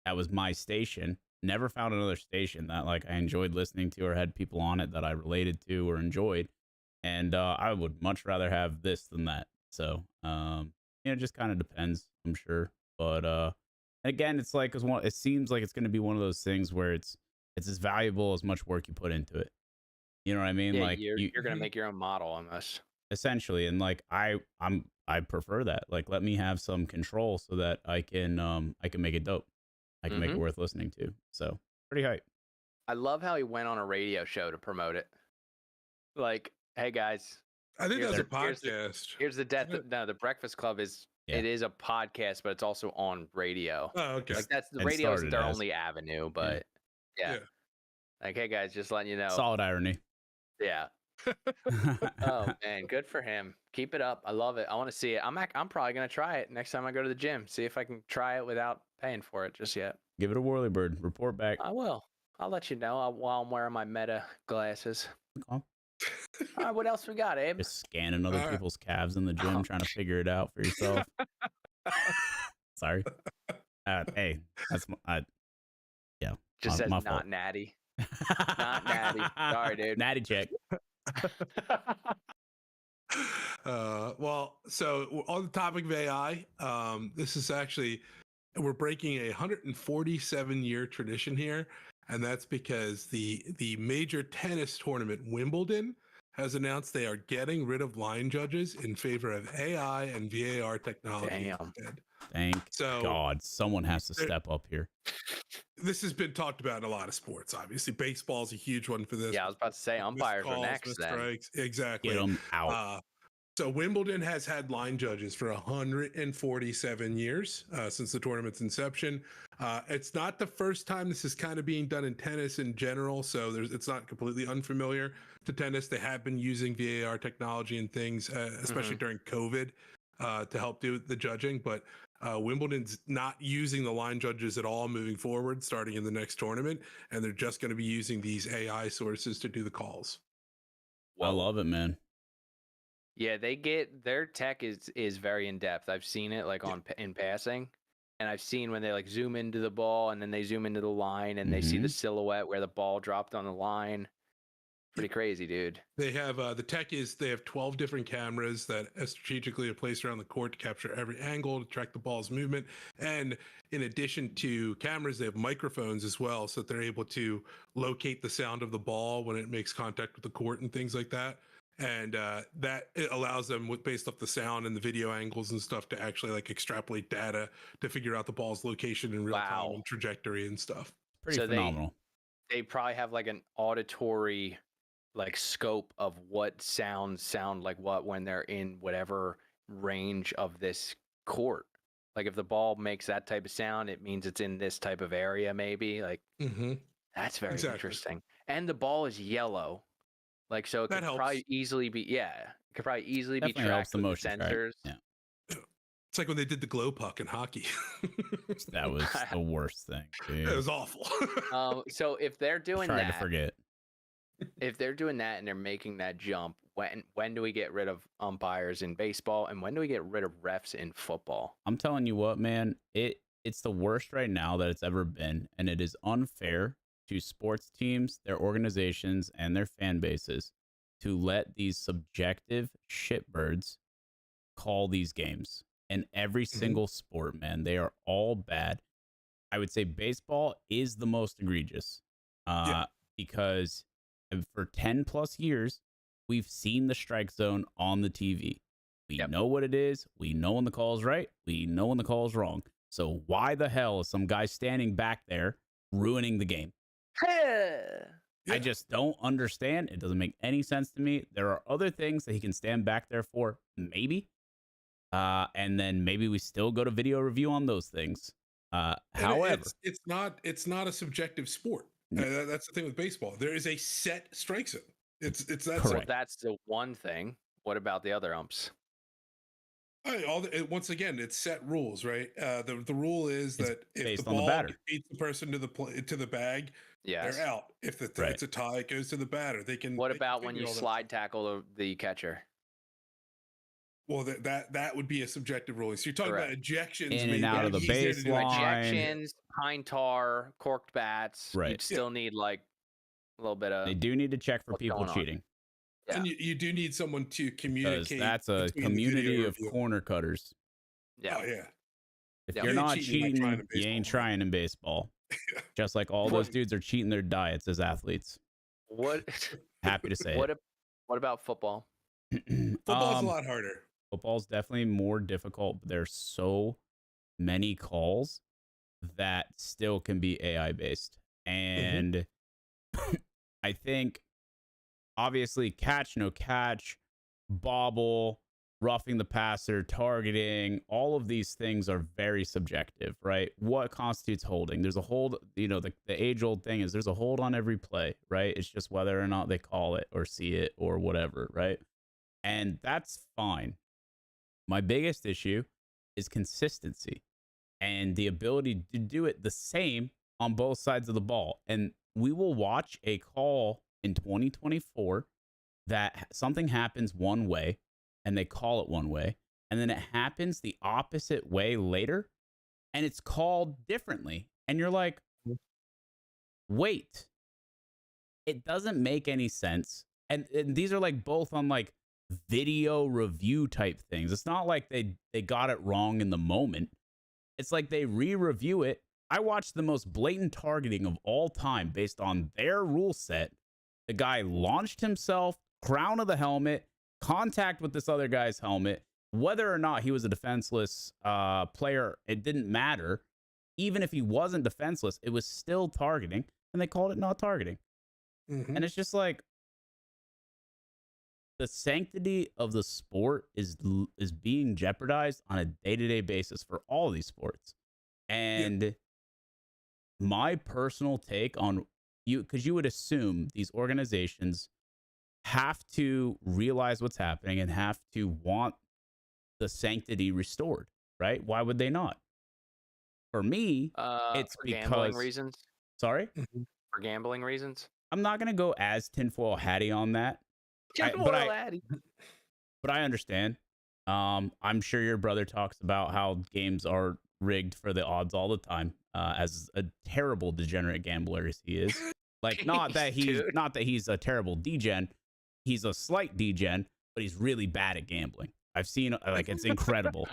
That was my station. Never found another station that like I enjoyed listening to or had people on it that I related to or enjoyed. And I would much rather have this than that. So, you know, it just kind of depends, I'm sure. But again, it's like, it seems like it's going to be one of those things where it's as valuable as much work you put into it. You know what I mean? Yeah, like you're going to make your own model on this. Essentially. And like, I prefer that. Like, let me have some control so that I can make it dope. I can make it worth listening to. So pretty hype. I love how he went on a radio show to promote it. Like, hey guys, I think that's a podcast. Here's the Breakfast Club is it is a podcast, but it's also on radio. Oh, okay. Like that's the radio is their only avenue, but yeah. Like, hey guys, just letting you know. Solid irony. Yeah. Oh man, good for him. Keep it up. I love it. I want to see it. I'm probably gonna try it next time I go to the gym. See if I can try it without paying for it just yet. Give it a whirly bird. Report back. I will. I'll let you know while I'm wearing my Meta glasses. Okay. All right, what else we got, Abe? Just scanning other people's calves in the gym, trying to figure it out for yourself. Sorry. Hey, that's yeah. Just says my not fault. natty. Not natty. Sorry, dude. Natty check. Well, so on the topic of AI, this is actually, we're breaking a 147-year tradition here, and that's because the major tennis tournament Wimbledon has announced they are getting rid of line judges in favor of AI and VAR technology instead. Thank God, someone has to step up here. This has been talked about in a lot of sports. Obviously, baseball's a huge one for this. Yeah, I was about to say umpires are next. Strikes. Exactly. Get them out. So Wimbledon has had line judges for 147 years since the tournament's inception. It's not the first time this is kind of being done in tennis in general, so it's not completely unfamiliar to tennis. They have been using VAR technology and things, especially during COVID, to help do the judging. But Wimbledon's not using the line judges at all moving forward, starting in the next tournament, and they're just going to be using these AI sources to do the calls. I love it, man. Yeah, their tech is very in depth. I've seen it like in passing, and I've seen when they like zoom into the ball and then they zoom into the line and they see the silhouette where the ball dropped on the line. Pretty crazy, dude. They have they have 12 different cameras that strategically are placed around the court to capture every angle to track the ball's movement. And in addition to cameras, they have microphones as well, so that they're able to locate the sound of the ball when it makes contact with the court and things like that. And that it allows them, based off the sound and the video angles and stuff, to actually like extrapolate data to figure out the ball's location in real time and trajectory and stuff. Pretty phenomenal. they probably have like an auditory like scope of what sounds sound like what when they're in whatever range of this court. Like if the ball makes that type of sound, it means it's in this type of area, maybe. Like that's very interesting. And the ball is yellow. Like so it That could helps. probably easily be it could probably easily Definitely be helps tracked the with motion track. sensors. Yeah. It's like when they did the glow puck in hockey. That was the worst thing, dude. It was awful. So if they're doing Tried that, to forget. if they're doing that and they're making that jump, when do we get rid of umpires in baseball and when do we get rid of refs in football? I'm telling you what, man, it's the worst right now that it's ever been, and it is unfair to sports teams, their organizations, and their fan bases to let these subjective shitbirds call these games. In every single sport, man, they are all bad. I would say baseball is the most egregious because for 10 plus years, we've seen the strike zone on the TV. We know what it is. We know when the call is right. We know when the call is wrong. So why the hell is some guy standing back there ruining the game? I just don't understand. It doesn't make any sense to me. There are other things that he can stand back there for, maybe. And then maybe we still go to video review on those things. However, it's not a subjective sport. That's the thing with baseball. There is a set strike zone. It's that. Well, that's the one thing. What about the other umps? Once again, it's set rules, right? The rule is that if the ball beats the person to the bag, they're out. If it's a tie, it goes to the batter. They can. What about when you slide tackle the catcher? Well, that would be a subjective ruling. So you're talking about ejections in and out of the baseline, ejections, pine tar, corked bats. Right. You'd still need like a little bit of. They do need to check for people cheating. Yeah. And you do need someone to communicate. That's a community of corner cutters. Yeah. Oh, yeah. If you're not cheating, you ain't trying in baseball. Just like all those dudes are cheating their diets as athletes. Happy to say it. What about football? Football's a lot harder. Football's definitely more difficult. But there's so many calls that still can be AI based. And I think obviously catch, no catch, bobble, roughing the passer, targeting, all of these things are very subjective, right? What constitutes holding? There's a hold, the age old thing is there's a hold on every play, right? It's just whether or not they call it or see it or whatever, right? And that's fine. My biggest issue is consistency and the ability to do it the same on both sides of the ball. And we will watch a call in 2024 that something happens one way and they call it one way, and then it happens the opposite way later and it's called differently. And you're like, wait, it doesn't make any sense. And these are like both on like video review type things. It's not like they got it wrong in the moment. It's like they re-review it. I watched the most blatant targeting of all time based on their rule set. The guy launched himself, crown of the helmet, contact with this other guy's helmet. Whether or not he was a defenseless player, it didn't matter. Even if he wasn't defenseless, it was still targeting, and they called it not targeting. And it's just like, the sanctity of the sport is being jeopardized on a day-to-day basis for all of these sports. And my personal take on you, because you would assume these organizations have to realize what's happening and have to want the sanctity restored, right? Why would they not? For me, it's for because gambling reasons. Sorry? For gambling reasons. I'm not going to go as tinfoil hatty on that. But I understand. I'm sure your brother talks about how games are rigged for the odds all the time. As a terrible degenerate gambler as he is, like not that he's a terrible degen, he's a slight degen, but he's really bad at gambling. I've seen like it's incredible.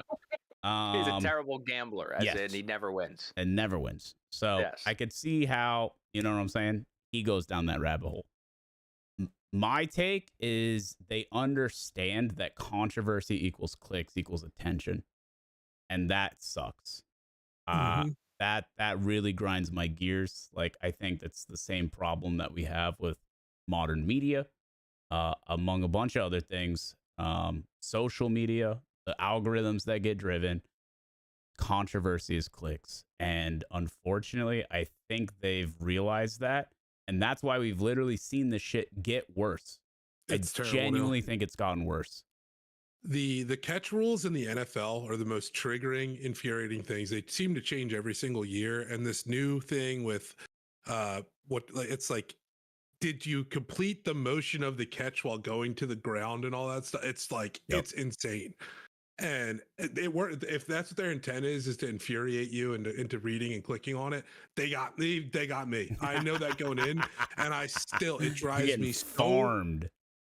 He's a terrible gambler, as in he never wins. And never wins. So I could see how, you know what I'm saying? He goes down that rabbit hole. My take is they understand that controversy equals clicks equals attention. And that sucks. that really grinds my gears. Like, I think that's the same problem that we have with modern media, among a bunch of other things. Social media, the algorithms that get driven, controversy is clicks. And unfortunately, I think they've realized that. And that's why we've literally seen this shit get worse. It's I terrible now. genuinely think it's gotten worse. The catch rules in the NFL are the most triggering, infuriating things. They seem to change every single year. And this new thing with it's like, did you complete the motion of the catch while going to the ground and all that stuff? It's like, it's insane. And if that's what their intent is to infuriate you into reading and clicking on it, they got me. I know that going in, and it drives me farmed.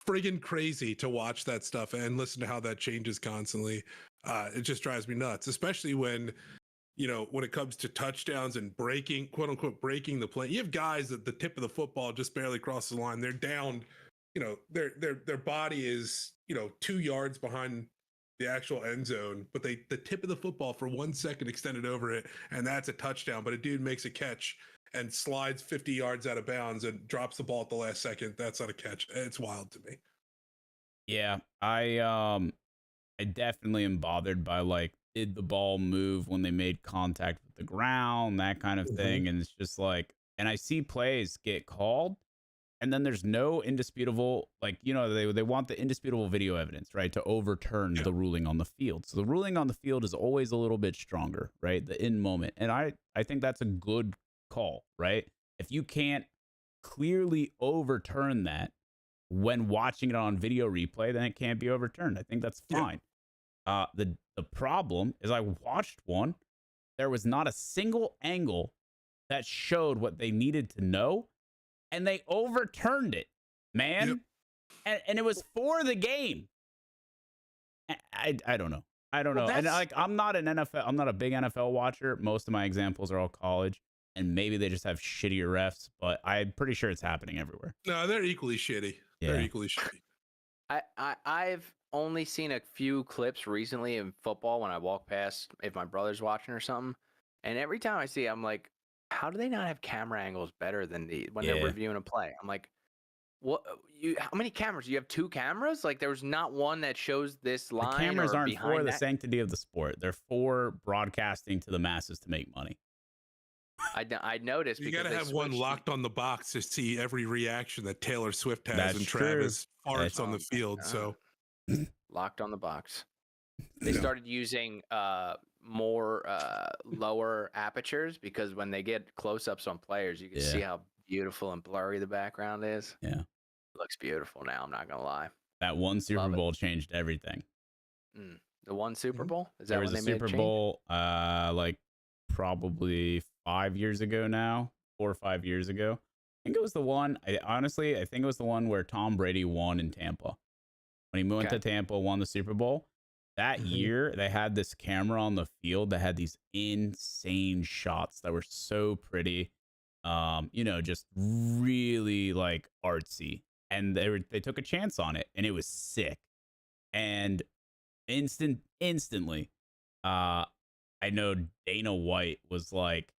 Friggin' crazy to watch that stuff and listen to how that changes constantly. It just drives me nuts, especially when it comes to touchdowns and breaking, quote unquote, breaking the play. You have guys at the tip of the football just barely crosses the line. They're down, their body is 2 yards behind the actual end zone, but the tip of the football for 1 second extended over it, and that's a touchdown. But a dude makes a catch and slides 50 yards out of bounds and drops the ball at the last second. That's not a catch. It's wild to me. Yeah, I definitely am bothered by, like, did the ball move when they made contact with the ground, that kind of thing. And it's just like, and I see plays get called, and then there's no indisputable, like, they want the indisputable video evidence, right, to overturn the ruling on the field. So the ruling on the field is always a little bit stronger, right, the in moment. And I think that's a good call, right? If you can't clearly overturn that when watching it on video replay, then it can't be overturned. I think that's fine. The problem is, I watched one. There was not a single angle that showed what they needed to know, and they overturned it, man. And it was for the game. I don't know. And I'm not a big NFL watcher. Most of my examples are all college, and maybe they just have shittier refs, but I'm pretty sure it's happening everywhere. No, they're equally shitty. Yeah. They're equally shitty. I've only seen a few clips recently in football when I walk past, if my brother's watching or something, and every time I see it, I'm like, how do they not have camera angles better than when they're reviewing a play? I'm like, how many cameras? You have 2 cameras? Like, there was not one that shows this line. The cameras or aren't for the that. sanctity of the sport. They're for broadcasting to the masses to make money. I noticed. You got to have one locked on the box to see every reaction that Taylor Swift has and Travis farts on the field. So locked on the box. They started using more lower apertures, because when they get close-ups on players, you can see how beautiful and blurry the background is. Yeah. It looks beautiful now, I'm not going to lie. That one Super Bowl changed everything. The one Super Bowl? Is that there was when a they Super Bowl like probably 5 years ago now, 4 or 5 years ago. I think it was the one, I think it was the one where Tom Brady won in Tampa. When he went to Tampa, won the Super Bowl. That year, they had this camera on the field that had these insane shots that were so pretty. Just really like artsy. And they took a chance on it, and it was sick. And instantly, I know Dana White was like,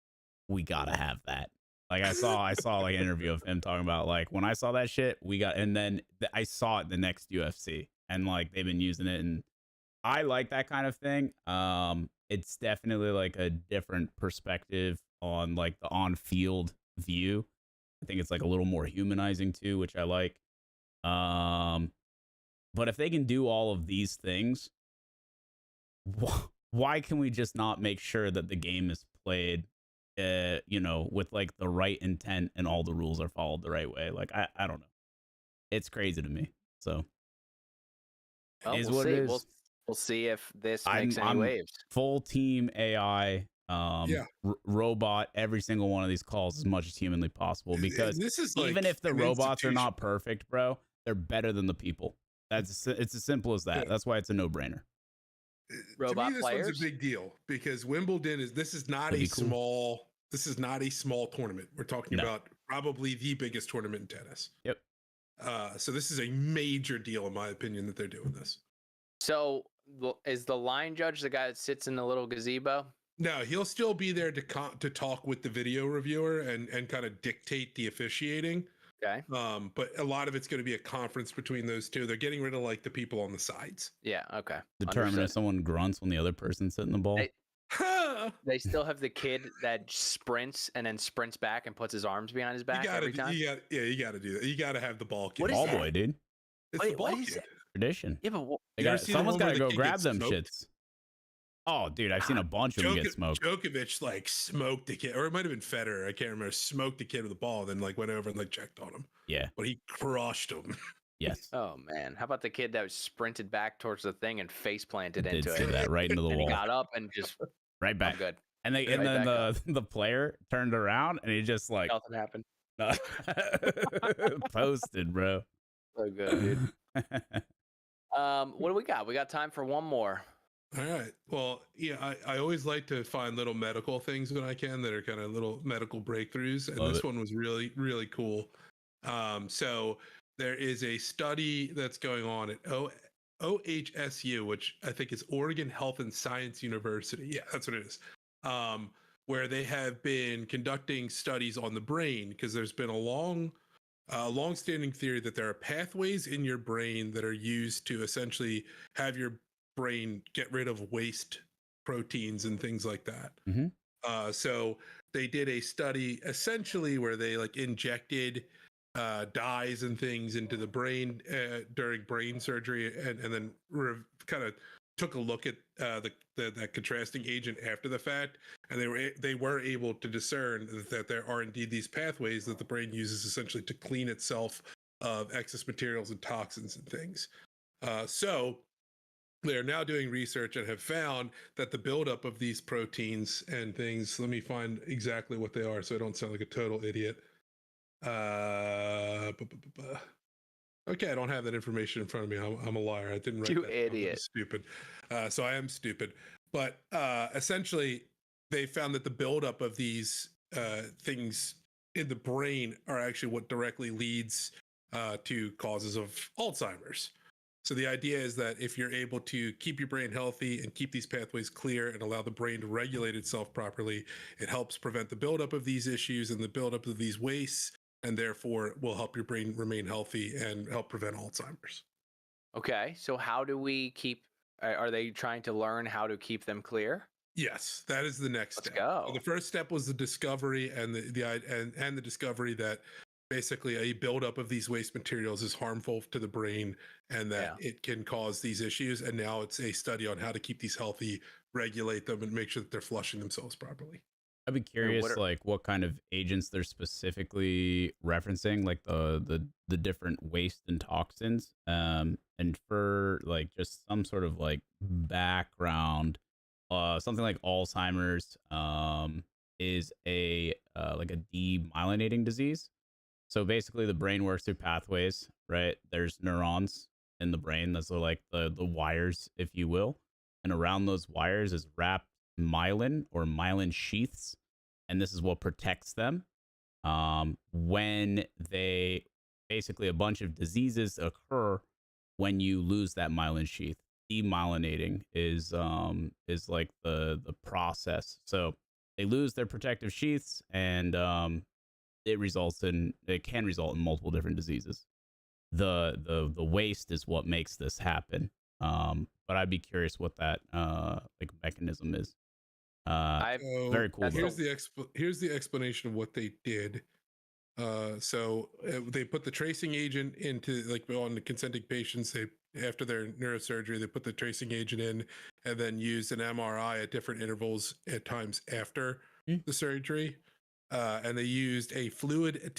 we gotta have that. Like, I saw like an interview of him talking about, like, when I saw that shit, and then I saw it the next UFC, and like they've been using it, and I like that kind of thing. It's definitely like a different perspective on like the on-field view. I think it's like a little more humanizing too, which I like. But if they can do all of these things, why can we just not make sure that the game is played, with like the right intent and all the rules are followed the right way? Like, I don't know. It's crazy to me. So we'll see. We'll see if this makes any waves. Full team AI, robot, every single one of these calls as much as humanly possible, because this is even if the robots are not perfect, bro, they're better than the people. It's as simple as that. That's why it's a no-brainer. Robot to me, this players? one's a big deal, because Wimbledon is not a small tournament. We're talking about probably the biggest tournament in tennis. Yep. So this is a major deal, in my opinion, that they're doing this. So is the line judge the guy that sits in the little gazebo? No, he'll still be there to talk with the video reviewer and kind of dictate the officiating. Okay. But a lot of it's going to be a conference between those two. They're getting rid of like the people on the sides. Yeah. Okay. Determine Understood. if someone grunts when the other person's hitting the ball. They still have the kid that sprints and then sprints back and puts his arms behind his back every time. You got to do that. You got to have the ball kid. What is Ball that? boy, dude. It's Wait, the ball what is kid. it? Tradition. Yeah, but Someone's got to go grab them smoked? shits. Oh, dude, I've seen a bunch of them get smoked. Djokovic like smoked the kid, or it might have been Federer. I can't remember. Smoked the kid with the ball, then like went over and like checked on him. Yeah. But he crushed him. Yes. Oh man, how about the kid that was sprinted back towards the thing and face planted Did into see it? that right into the And wall. he got up and just Right back. I'm good. And Right then back the player turned around and he just like Nothing happened. posted, bro. So good, dude. What do we got? We got time for one more. All right. Well, yeah, I always like to find little medical things when I can that are kind of little medical breakthroughs. And this one was really, really cool. So there is a study that's going on at OHSU, which I think is Oregon Health and Science University. Yeah, that's what it is. Where they have been conducting studies on the brain because there's been a long-standing theory that there are pathways in your brain that are used to essentially have your brain get rid of waste proteins and things like that. Mm-hmm. So they did a study essentially where they like injected dyes and things into the brain during brain surgery, and then kind of took a look at that contrasting agent after the fact, and they were able to discern that there are indeed these pathways that the brain uses essentially to clean itself of excess materials and toxins and things. So they are now doing research and have found that the buildup of these proteins and things, let me find exactly what they are so I don't sound like a total idiot. Okay, I don't have that information in front of me. I'm a liar. I didn't write You that. idiot. I'm stupid. So I am stupid. But essentially, they found that the buildup of these things in the brain are actually what directly leads to causes of Alzheimer's. So the idea is that if you're able to keep your brain healthy and keep these pathways clear and allow the brain to regulate itself properly, it helps prevent the buildup of these issues and the buildup of these wastes, and therefore will help your brain remain healthy and help prevent Alzheimer's. Okay, so how do we keep? Are they trying to learn how to keep them clear? Yes, that is the next step. Go. So the first step was the discovery and the discovery that basically a buildup of these waste materials is harmful to the brain and that it can cause these issues. And now it's a study on how to keep these healthy, regulate them, and make sure that they're flushing themselves properly. I'd be curious, what kind of agents they're specifically referencing, like the different waste and toxins, and for like just some sort of like background, something like Alzheimer's, is a like a demyelinating disease. So basically, the brain works through pathways, right? There's neurons in the brain. Those are like the wires, if you will, and around those wires is wrapped myelin or myelin sheaths, and this is what protects them when they basically a bunch of diseases occur when you lose that myelin sheath. Demyelinating is like the process. So they lose their protective sheaths, and it can result in multiple different diseases. The waste is what makes this happen. But I'd be curious what that like mechanism is. Very cool. Here's the explanation of what they did. So they put the tracing agent into like on the consenting patients. They after their neurosurgery, they put the tracing agent in and then used an MRI at different intervals at times after the surgery. And they used a fluid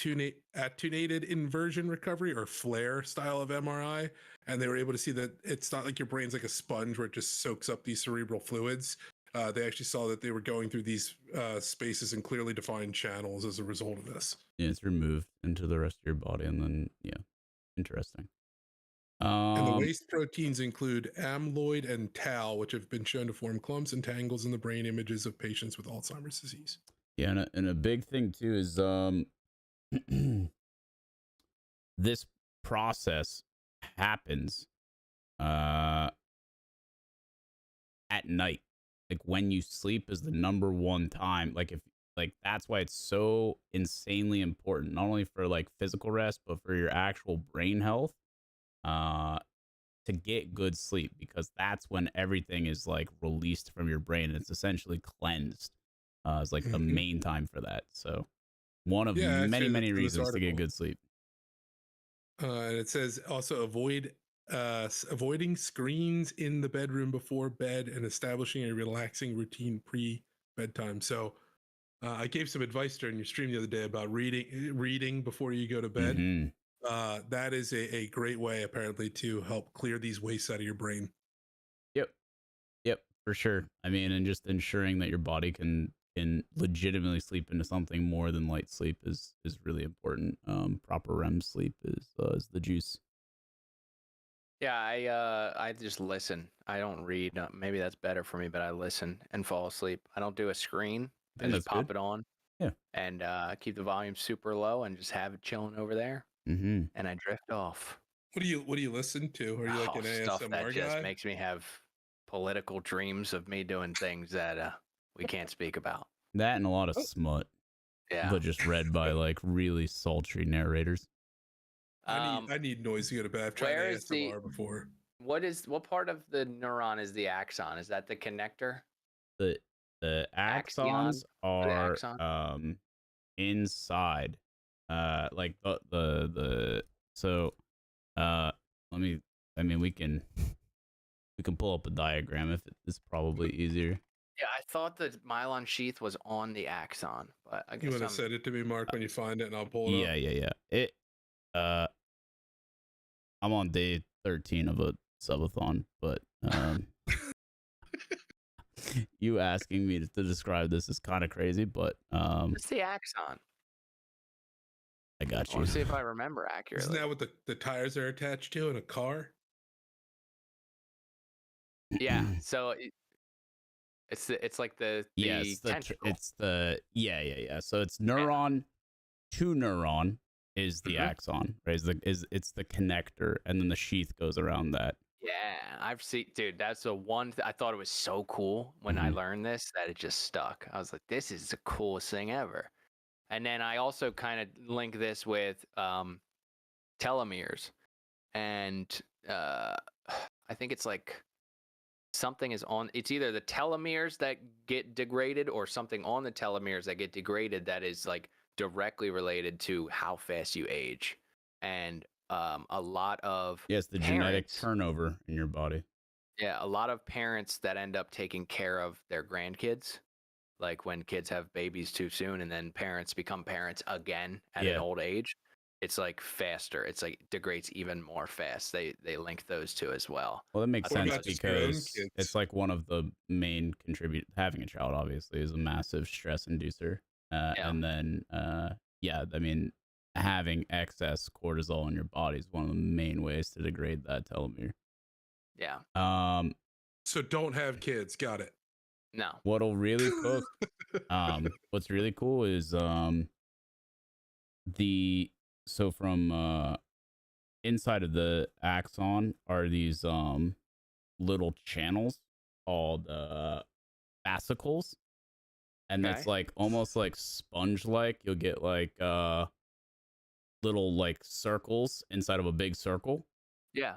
attenuated inversion recovery or FLAIR style of MRI. And they were able to see that it's not like your brain's like a sponge where it just soaks up these cerebral fluids. They actually saw that they were going through these spaces in clearly defined channels as a result of this. Yeah, it's removed into the rest of your body, and then interesting. And the waste proteins include amyloid and tau, which have been shown to form clumps and tangles in the brain images of patients with Alzheimer's disease. Yeah, and a big thing too is this process happens at night. like when you sleep is the number one time. Like if like that's why it's so insanely important, not only for like physical rest, but for your actual brain health. Uh, to get good sleep, because that's when everything is like released from your brain and it's essentially cleansed. Is like the main time for that. So one of Yeah, many actually, many that's in this reasons to get article. good sleep. And it says also avoiding screens in the bedroom before bed and establishing a relaxing routine pre-bedtime. So I gave some advice during your stream the other day about reading before you go to bed. Mm-hmm. That is a great way, apparently, to help clear these wastes out of your brain. Yep, for sure. I mean, and just ensuring that your body can legitimately sleep into something more than light sleep is really important. Proper REM sleep is the juice. Yeah, I just listen. I don't read. Maybe that's better for me, but I listen and fall asleep. I don't do a screen. I think I just that's pop good. it on. Yeah. And keep the volume super low and just have it chilling over there. Mm-hmm. And I drift off. What do you listen to? Are you like an Stuff that ASMR just guy? makes me have political dreams of me doing things that we can't speak about. That and a lot of smut, Yeah. but just read by like really sultry narrators. I need noise to go to bed. I've tried where is ASMR before. What part of the neuron is the axon? Is that the connector? The axons Or the are axon? inside like the so let me, I mean, we can pull up a diagram if it's probably easier. Yeah, I thought the myelin sheath was on the axon, but I guess You want to send it to me, Mark, when you find it, and I'll pull it Yeah, up. yeah. It I'm on day 13 of a subathon, but you asking me to describe this is kind of crazy, but it's the axon. I got I you. want to see if I remember accurately. Isn't that what the tires are attached to in a car? Yeah, so it's like the tentacle. So it's neuron to neuron is the axon, right? It's the connector, and then the sheath goes around that. Yeah, I've seen, dude. That's the one. I thought it was so cool when I learned this that it just stuck. I was like, this is the coolest thing ever. And then I also kind of link this with telomeres, and I think it's like something is on. It's either the telomeres that get degraded or something on the telomeres that get degraded that is like directly related to how fast you age. And a lot of Yes, the genetic turnover in your body. Yeah, a lot of parents that end up taking care of their grandkids, like when kids have babies too soon and then parents become parents again at an old age, it's like faster. It's like degrades even more fast. They link those two as well. Well, that makes sense because it's like one of the main having a child obviously is a massive stress inducer. And then I mean, having excess cortisol in your body is one of the main ways to degrade that telomere. Yeah. So don't have kids. Got it. No. What'll really cook? What's really cool is from inside of the axon are these little channels called fascicles, and that's like almost like sponge like. You'll get like little like circles inside of a big circle. Yeah.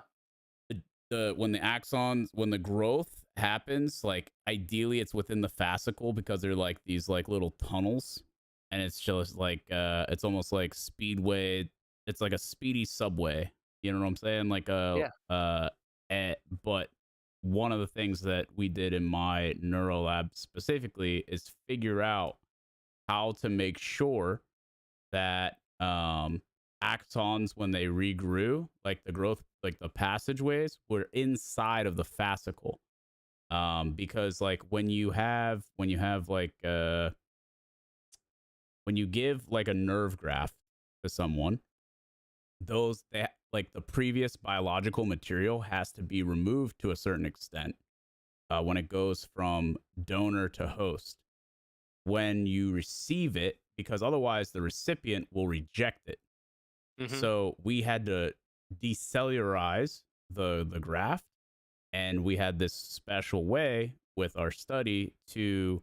When the growth happens, like ideally it's within the fascicle because they're like these like little tunnels, and it's just like it's almost like speedway. It's like a speedy subway. You know what I'm saying? Like but one of the things that we did in my neuro lab specifically is figure out how to make sure that axons, when they regrew, like the growth, like the passageways, were inside of the fascicle. Because like when you give like a nerve graft to someone, like the previous biological material has to be removed to a certain extent when it goes from donor to host. When you receive it, because otherwise the recipient will reject it. So we had to decellularize the graft, and we had this special way with our study to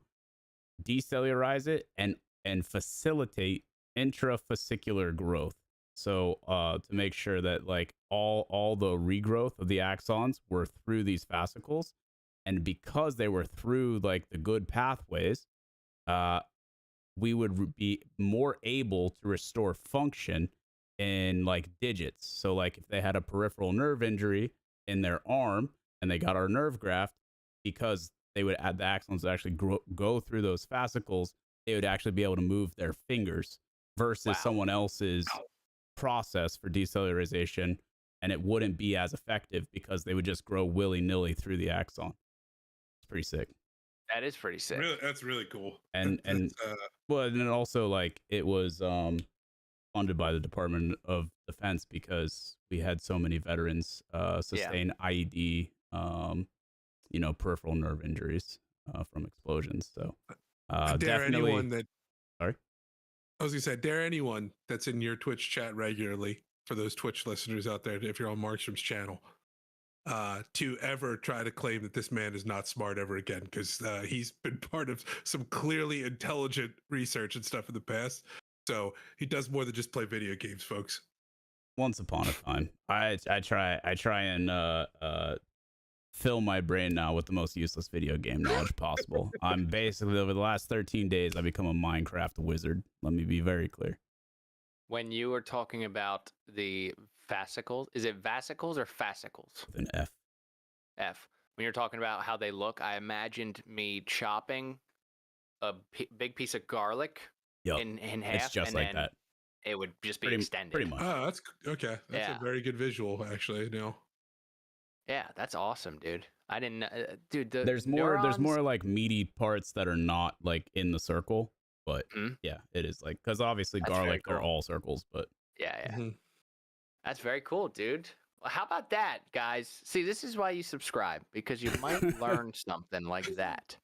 decellularize it and facilitate intrafascicular growth. So to make sure that like all the regrowth of the axons were through these fascicles, and because they were through like the good pathways, we would be more able to restore function in like digits. So like if they had a peripheral nerve injury in their arm and they got our nerve graft, because they would add the axons to actually go through those fascicles, they would actually be able to move their fingers versus someone else's process for decellularization, and it wouldn't be as effective because they would just grow willy-nilly through the axon. It's pretty sick. That is pretty sick. Really, that's really cool. And well, and then also like it was funded by the Department of Defense because we had so many veterans sustain IED peripheral nerve injuries from explosions. So definitely anyone that sorry. I was gonna say, dare anyone that's in your Twitch chat regularly, for those Twitch listeners out there, if you're on Markstrom's channel, to ever try to claim that this man is not smart ever again, because he's been part of some clearly intelligent research and stuff in the past. So he does more than just play video games, folks. Once upon a time, I try and fill my brain now with the most useless video game knowledge possible. I'm basically, over the last 13 days, I've become a Minecraft wizard. Let me be very clear. When you were talking about the fascicles, is it vasicles or fascicles? With an F. F. When you're talking about how they look, I imagined me chopping a big piece of garlic in half. It's just and like then that. It would just be extended. Pretty much. Oh, that's okay. That's a very good visual, actually. Yeah, that's awesome, dude. I didn't, dude. There's more like meaty parts that are not like in the circle, but yeah, it is like, because obviously That's garlic very are cool. all circles, but Yeah. That's very cool, dude. Well, how about that, guys? See, this is why you subscribe, because you might learn something like that.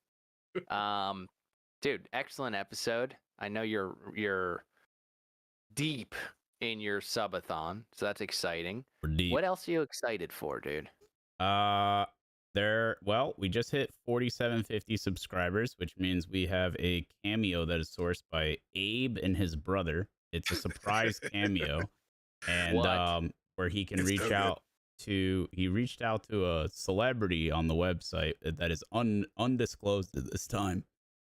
Dude, excellent episode. I know you're deep in your subathon, so that's exciting. we're deep. What else are you excited for, dude? We just hit 4,750 subscribers, which means we have a cameo that is sourced by Abe and his brother. It's a surprise cameo, and where he can reached out to a celebrity on the website that is undisclosed at this time,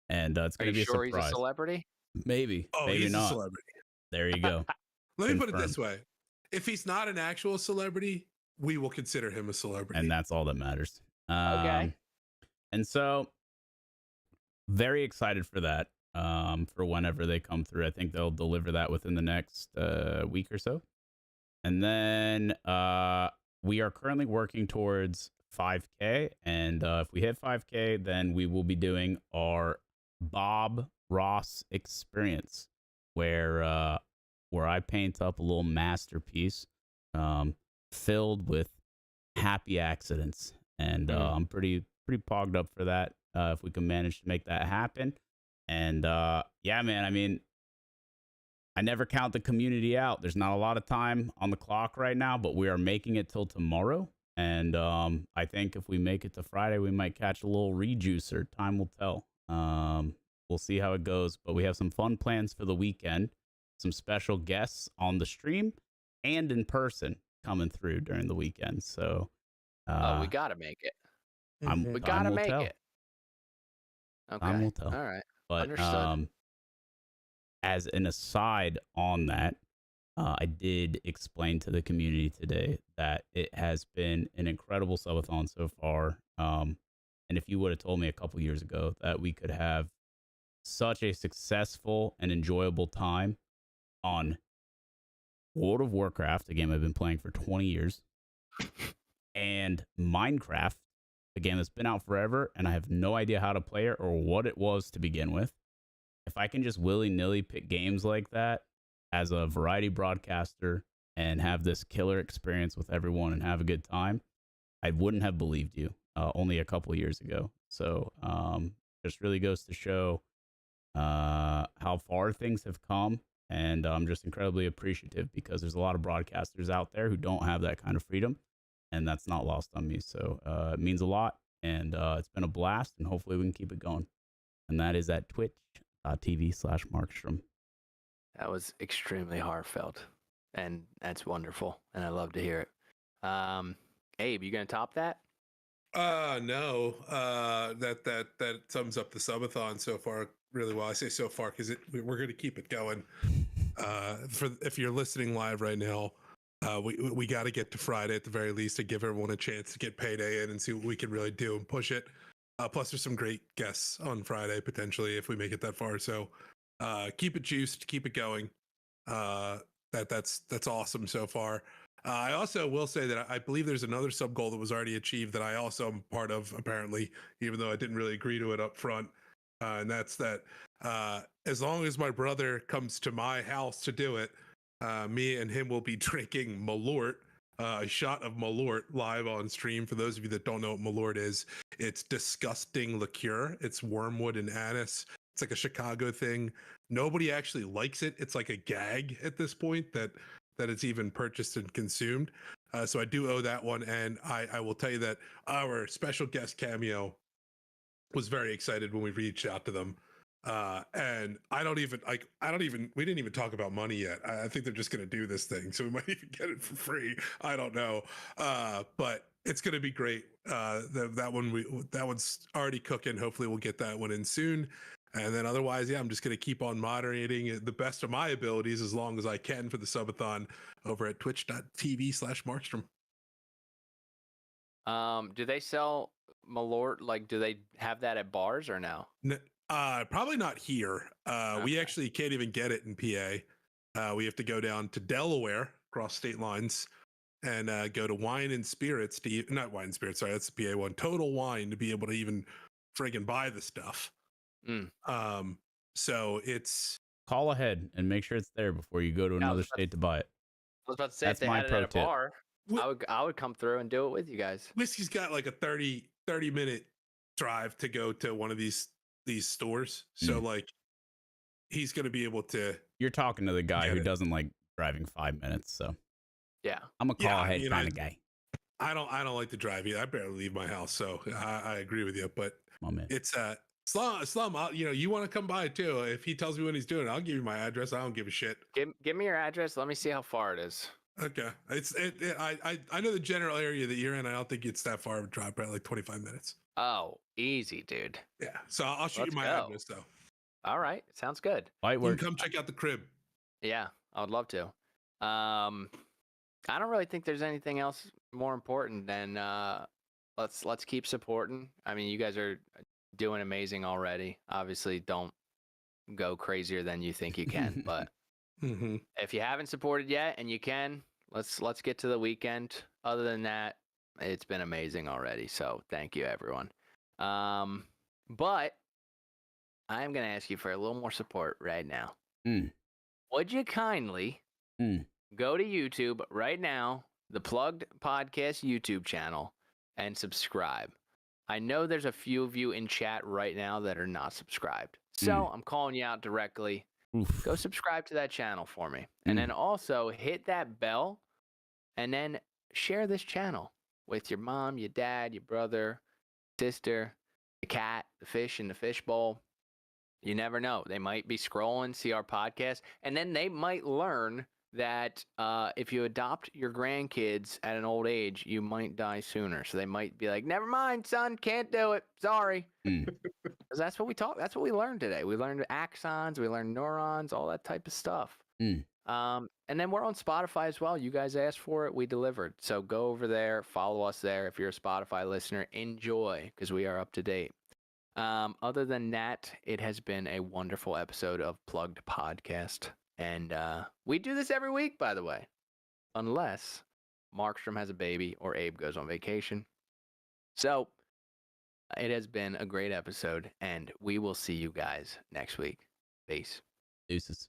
and it's going to be a surprise. He's a celebrity? Maybe. Oh, maybe he's not. a celebrity. There you go. Let me put it this way: if he's not an actual celebrity, we will consider him a celebrity, and that's all that matters. Okay. And so, very excited for that. For whenever they come through, I think they'll deliver that within the next week or so. And then we are currently working towards 5K, and if we hit 5K, then we will be doing our Bob Ross experience, where I paint up a little masterpiece filled with happy accidents, and I'm pretty pogged up for that. If we can manage to make that happen, and yeah, man, I mean, I never count the community out. There's not a lot of time on the clock right now, but we are making it till tomorrow, and I think if we make it to Friday, we might catch a little rejuicer. Time will tell. We'll see how it goes, but we have some fun plans for the weekend. Some special guests on the stream and in person coming through during the weekend. So we gotta make it. We gotta make it. Okay. Time will tell. All right. But Understood. as an aside on that, I did explain to the community today that it has been an incredible subathon so far. And if you would have told me a couple years ago that we could have such a successful and enjoyable time on World of Warcraft, a game I've been playing for 20 years, and Minecraft, a game that's been out forever, and I have no idea how to play it or what it was to begin with. If I can just willy-nilly pick games like that as a variety broadcaster and have this killer experience with everyone and have a good time, I wouldn't have believed you only a couple of years ago. So just really goes to show how far things have come. And I'm just incredibly appreciative because there's a lot of broadcasters out there who don't have that kind of freedom, and that's not lost on me. So it means a lot. And it's been a blast, and hopefully we can keep it going. And that is at twitch.tv/Markstrom. That was extremely heartfelt, and that's wonderful, and I love to hear it. Abe, you gonna top that? No. That sums up the subathon so far really well. I say so far because we're going to keep it going. If you're listening live right now, we got to get to Friday at the very least to give everyone a chance to get payday in and see what we can really do and push it. Plus, there's some great guests on Friday potentially if we make it that far. So keep it juiced, keep it going. That's awesome so far. I also will say that I believe there's another sub goal that was already achieved that I also am part of, apparently, even though I didn't really agree to it up front. And that's that as long as my brother comes to my house to do it, me and him will be drinking Malort, a shot of Malort live on stream. For those of you that don't know what Malort is, it's disgusting liqueur. It's wormwood and anise. It's like a Chicago thing. Nobody actually likes it. It's like a gag at this point that it's even purchased and consumed. So I do owe that one. And I will tell you that our special guest Cameo was very excited when we reached out to them. And we didn't even talk about money yet. I think they're just going to do this thing. So we might even get it for free. I don't know. But it's going to be great. That one's already cooking. Hopefully we'll get that one in soon. And then otherwise, I'm just going to keep on moderating the best of my abilities as long as I can for the subathon over at twitch.tv/Markstrom. Do they sell Malort? Like, do they have that at bars or no? Probably not here. We actually can't even get it in PA. We have to go down to Delaware, cross state lines, and go to Wine and Spirits not Wine and Spirits, sorry, that's the PA one. Total Wine to be able to even friggin' buy the stuff. So it's Call ahead and make sure it's there before you go to another state to buy it. I was about to say, That's if they my had it pro at a tip. bar, I would come through and do it with you guys. Whiskey's got like a 30-minute drive to go to one of these stores. So like he's going to be able to. You're talking to the guy who doesn't like driving 5 minutes. So yeah, I'm a call ahead kind of guy. I don't like to drive either. I barely leave my house. So I agree with you, but it's Slum, you want to come by too. If he tells me when he's doing it, I'll give you my address. I don't give a shit. Give me your address. Let me see how far it is. Okay. I know the general area that you're in. I don't think it's that far of a drive, probably like 25 minutes. Oh, easy, dude. Yeah. So I'll shoot you my address though. All right. Sounds good. You can come check out the crib. Yeah, I would love to. I don't really think there's anything else more important than let's keep supporting. I mean, you guys are doing amazing already. Obviously, don't go crazier than you think you can, but if you haven't supported yet and you can, let's get to the weekend. Other than that, it's been amazing already. So thank you, everyone. But I'm going to ask you for a little more support right now. Would you kindly go to YouTube right now, the Plugged Podcast YouTube channel, and subscribe? I know there's a few of you in chat right now that are not subscribed. So I'm calling you out directly. Go subscribe to that channel for me. And then also hit that bell and then share this channel with your mom, your dad, your brother, sister, the cat, the fish in the fishbowl. You never know. They might be scrolling, see our podcast, and then they might learn that if you adopt your grandkids at an old age, you might die sooner. So they might be like, never mind, son, can't do it. Sorry. Because that's what we learned today. We learned axons, we learned neurons, all that type of stuff. And then we're on Spotify as well. You guys asked for it. We delivered. So go over there, follow us there. If you're a Spotify listener, enjoy because we are up to date. Other than that, it has been a wonderful episode of Plugged Podcast. And we do this every week, by the way, unless Markstrom has a baby or Abe goes on vacation. So it has been a great episode, and we will see you guys next week. Peace. Deuces.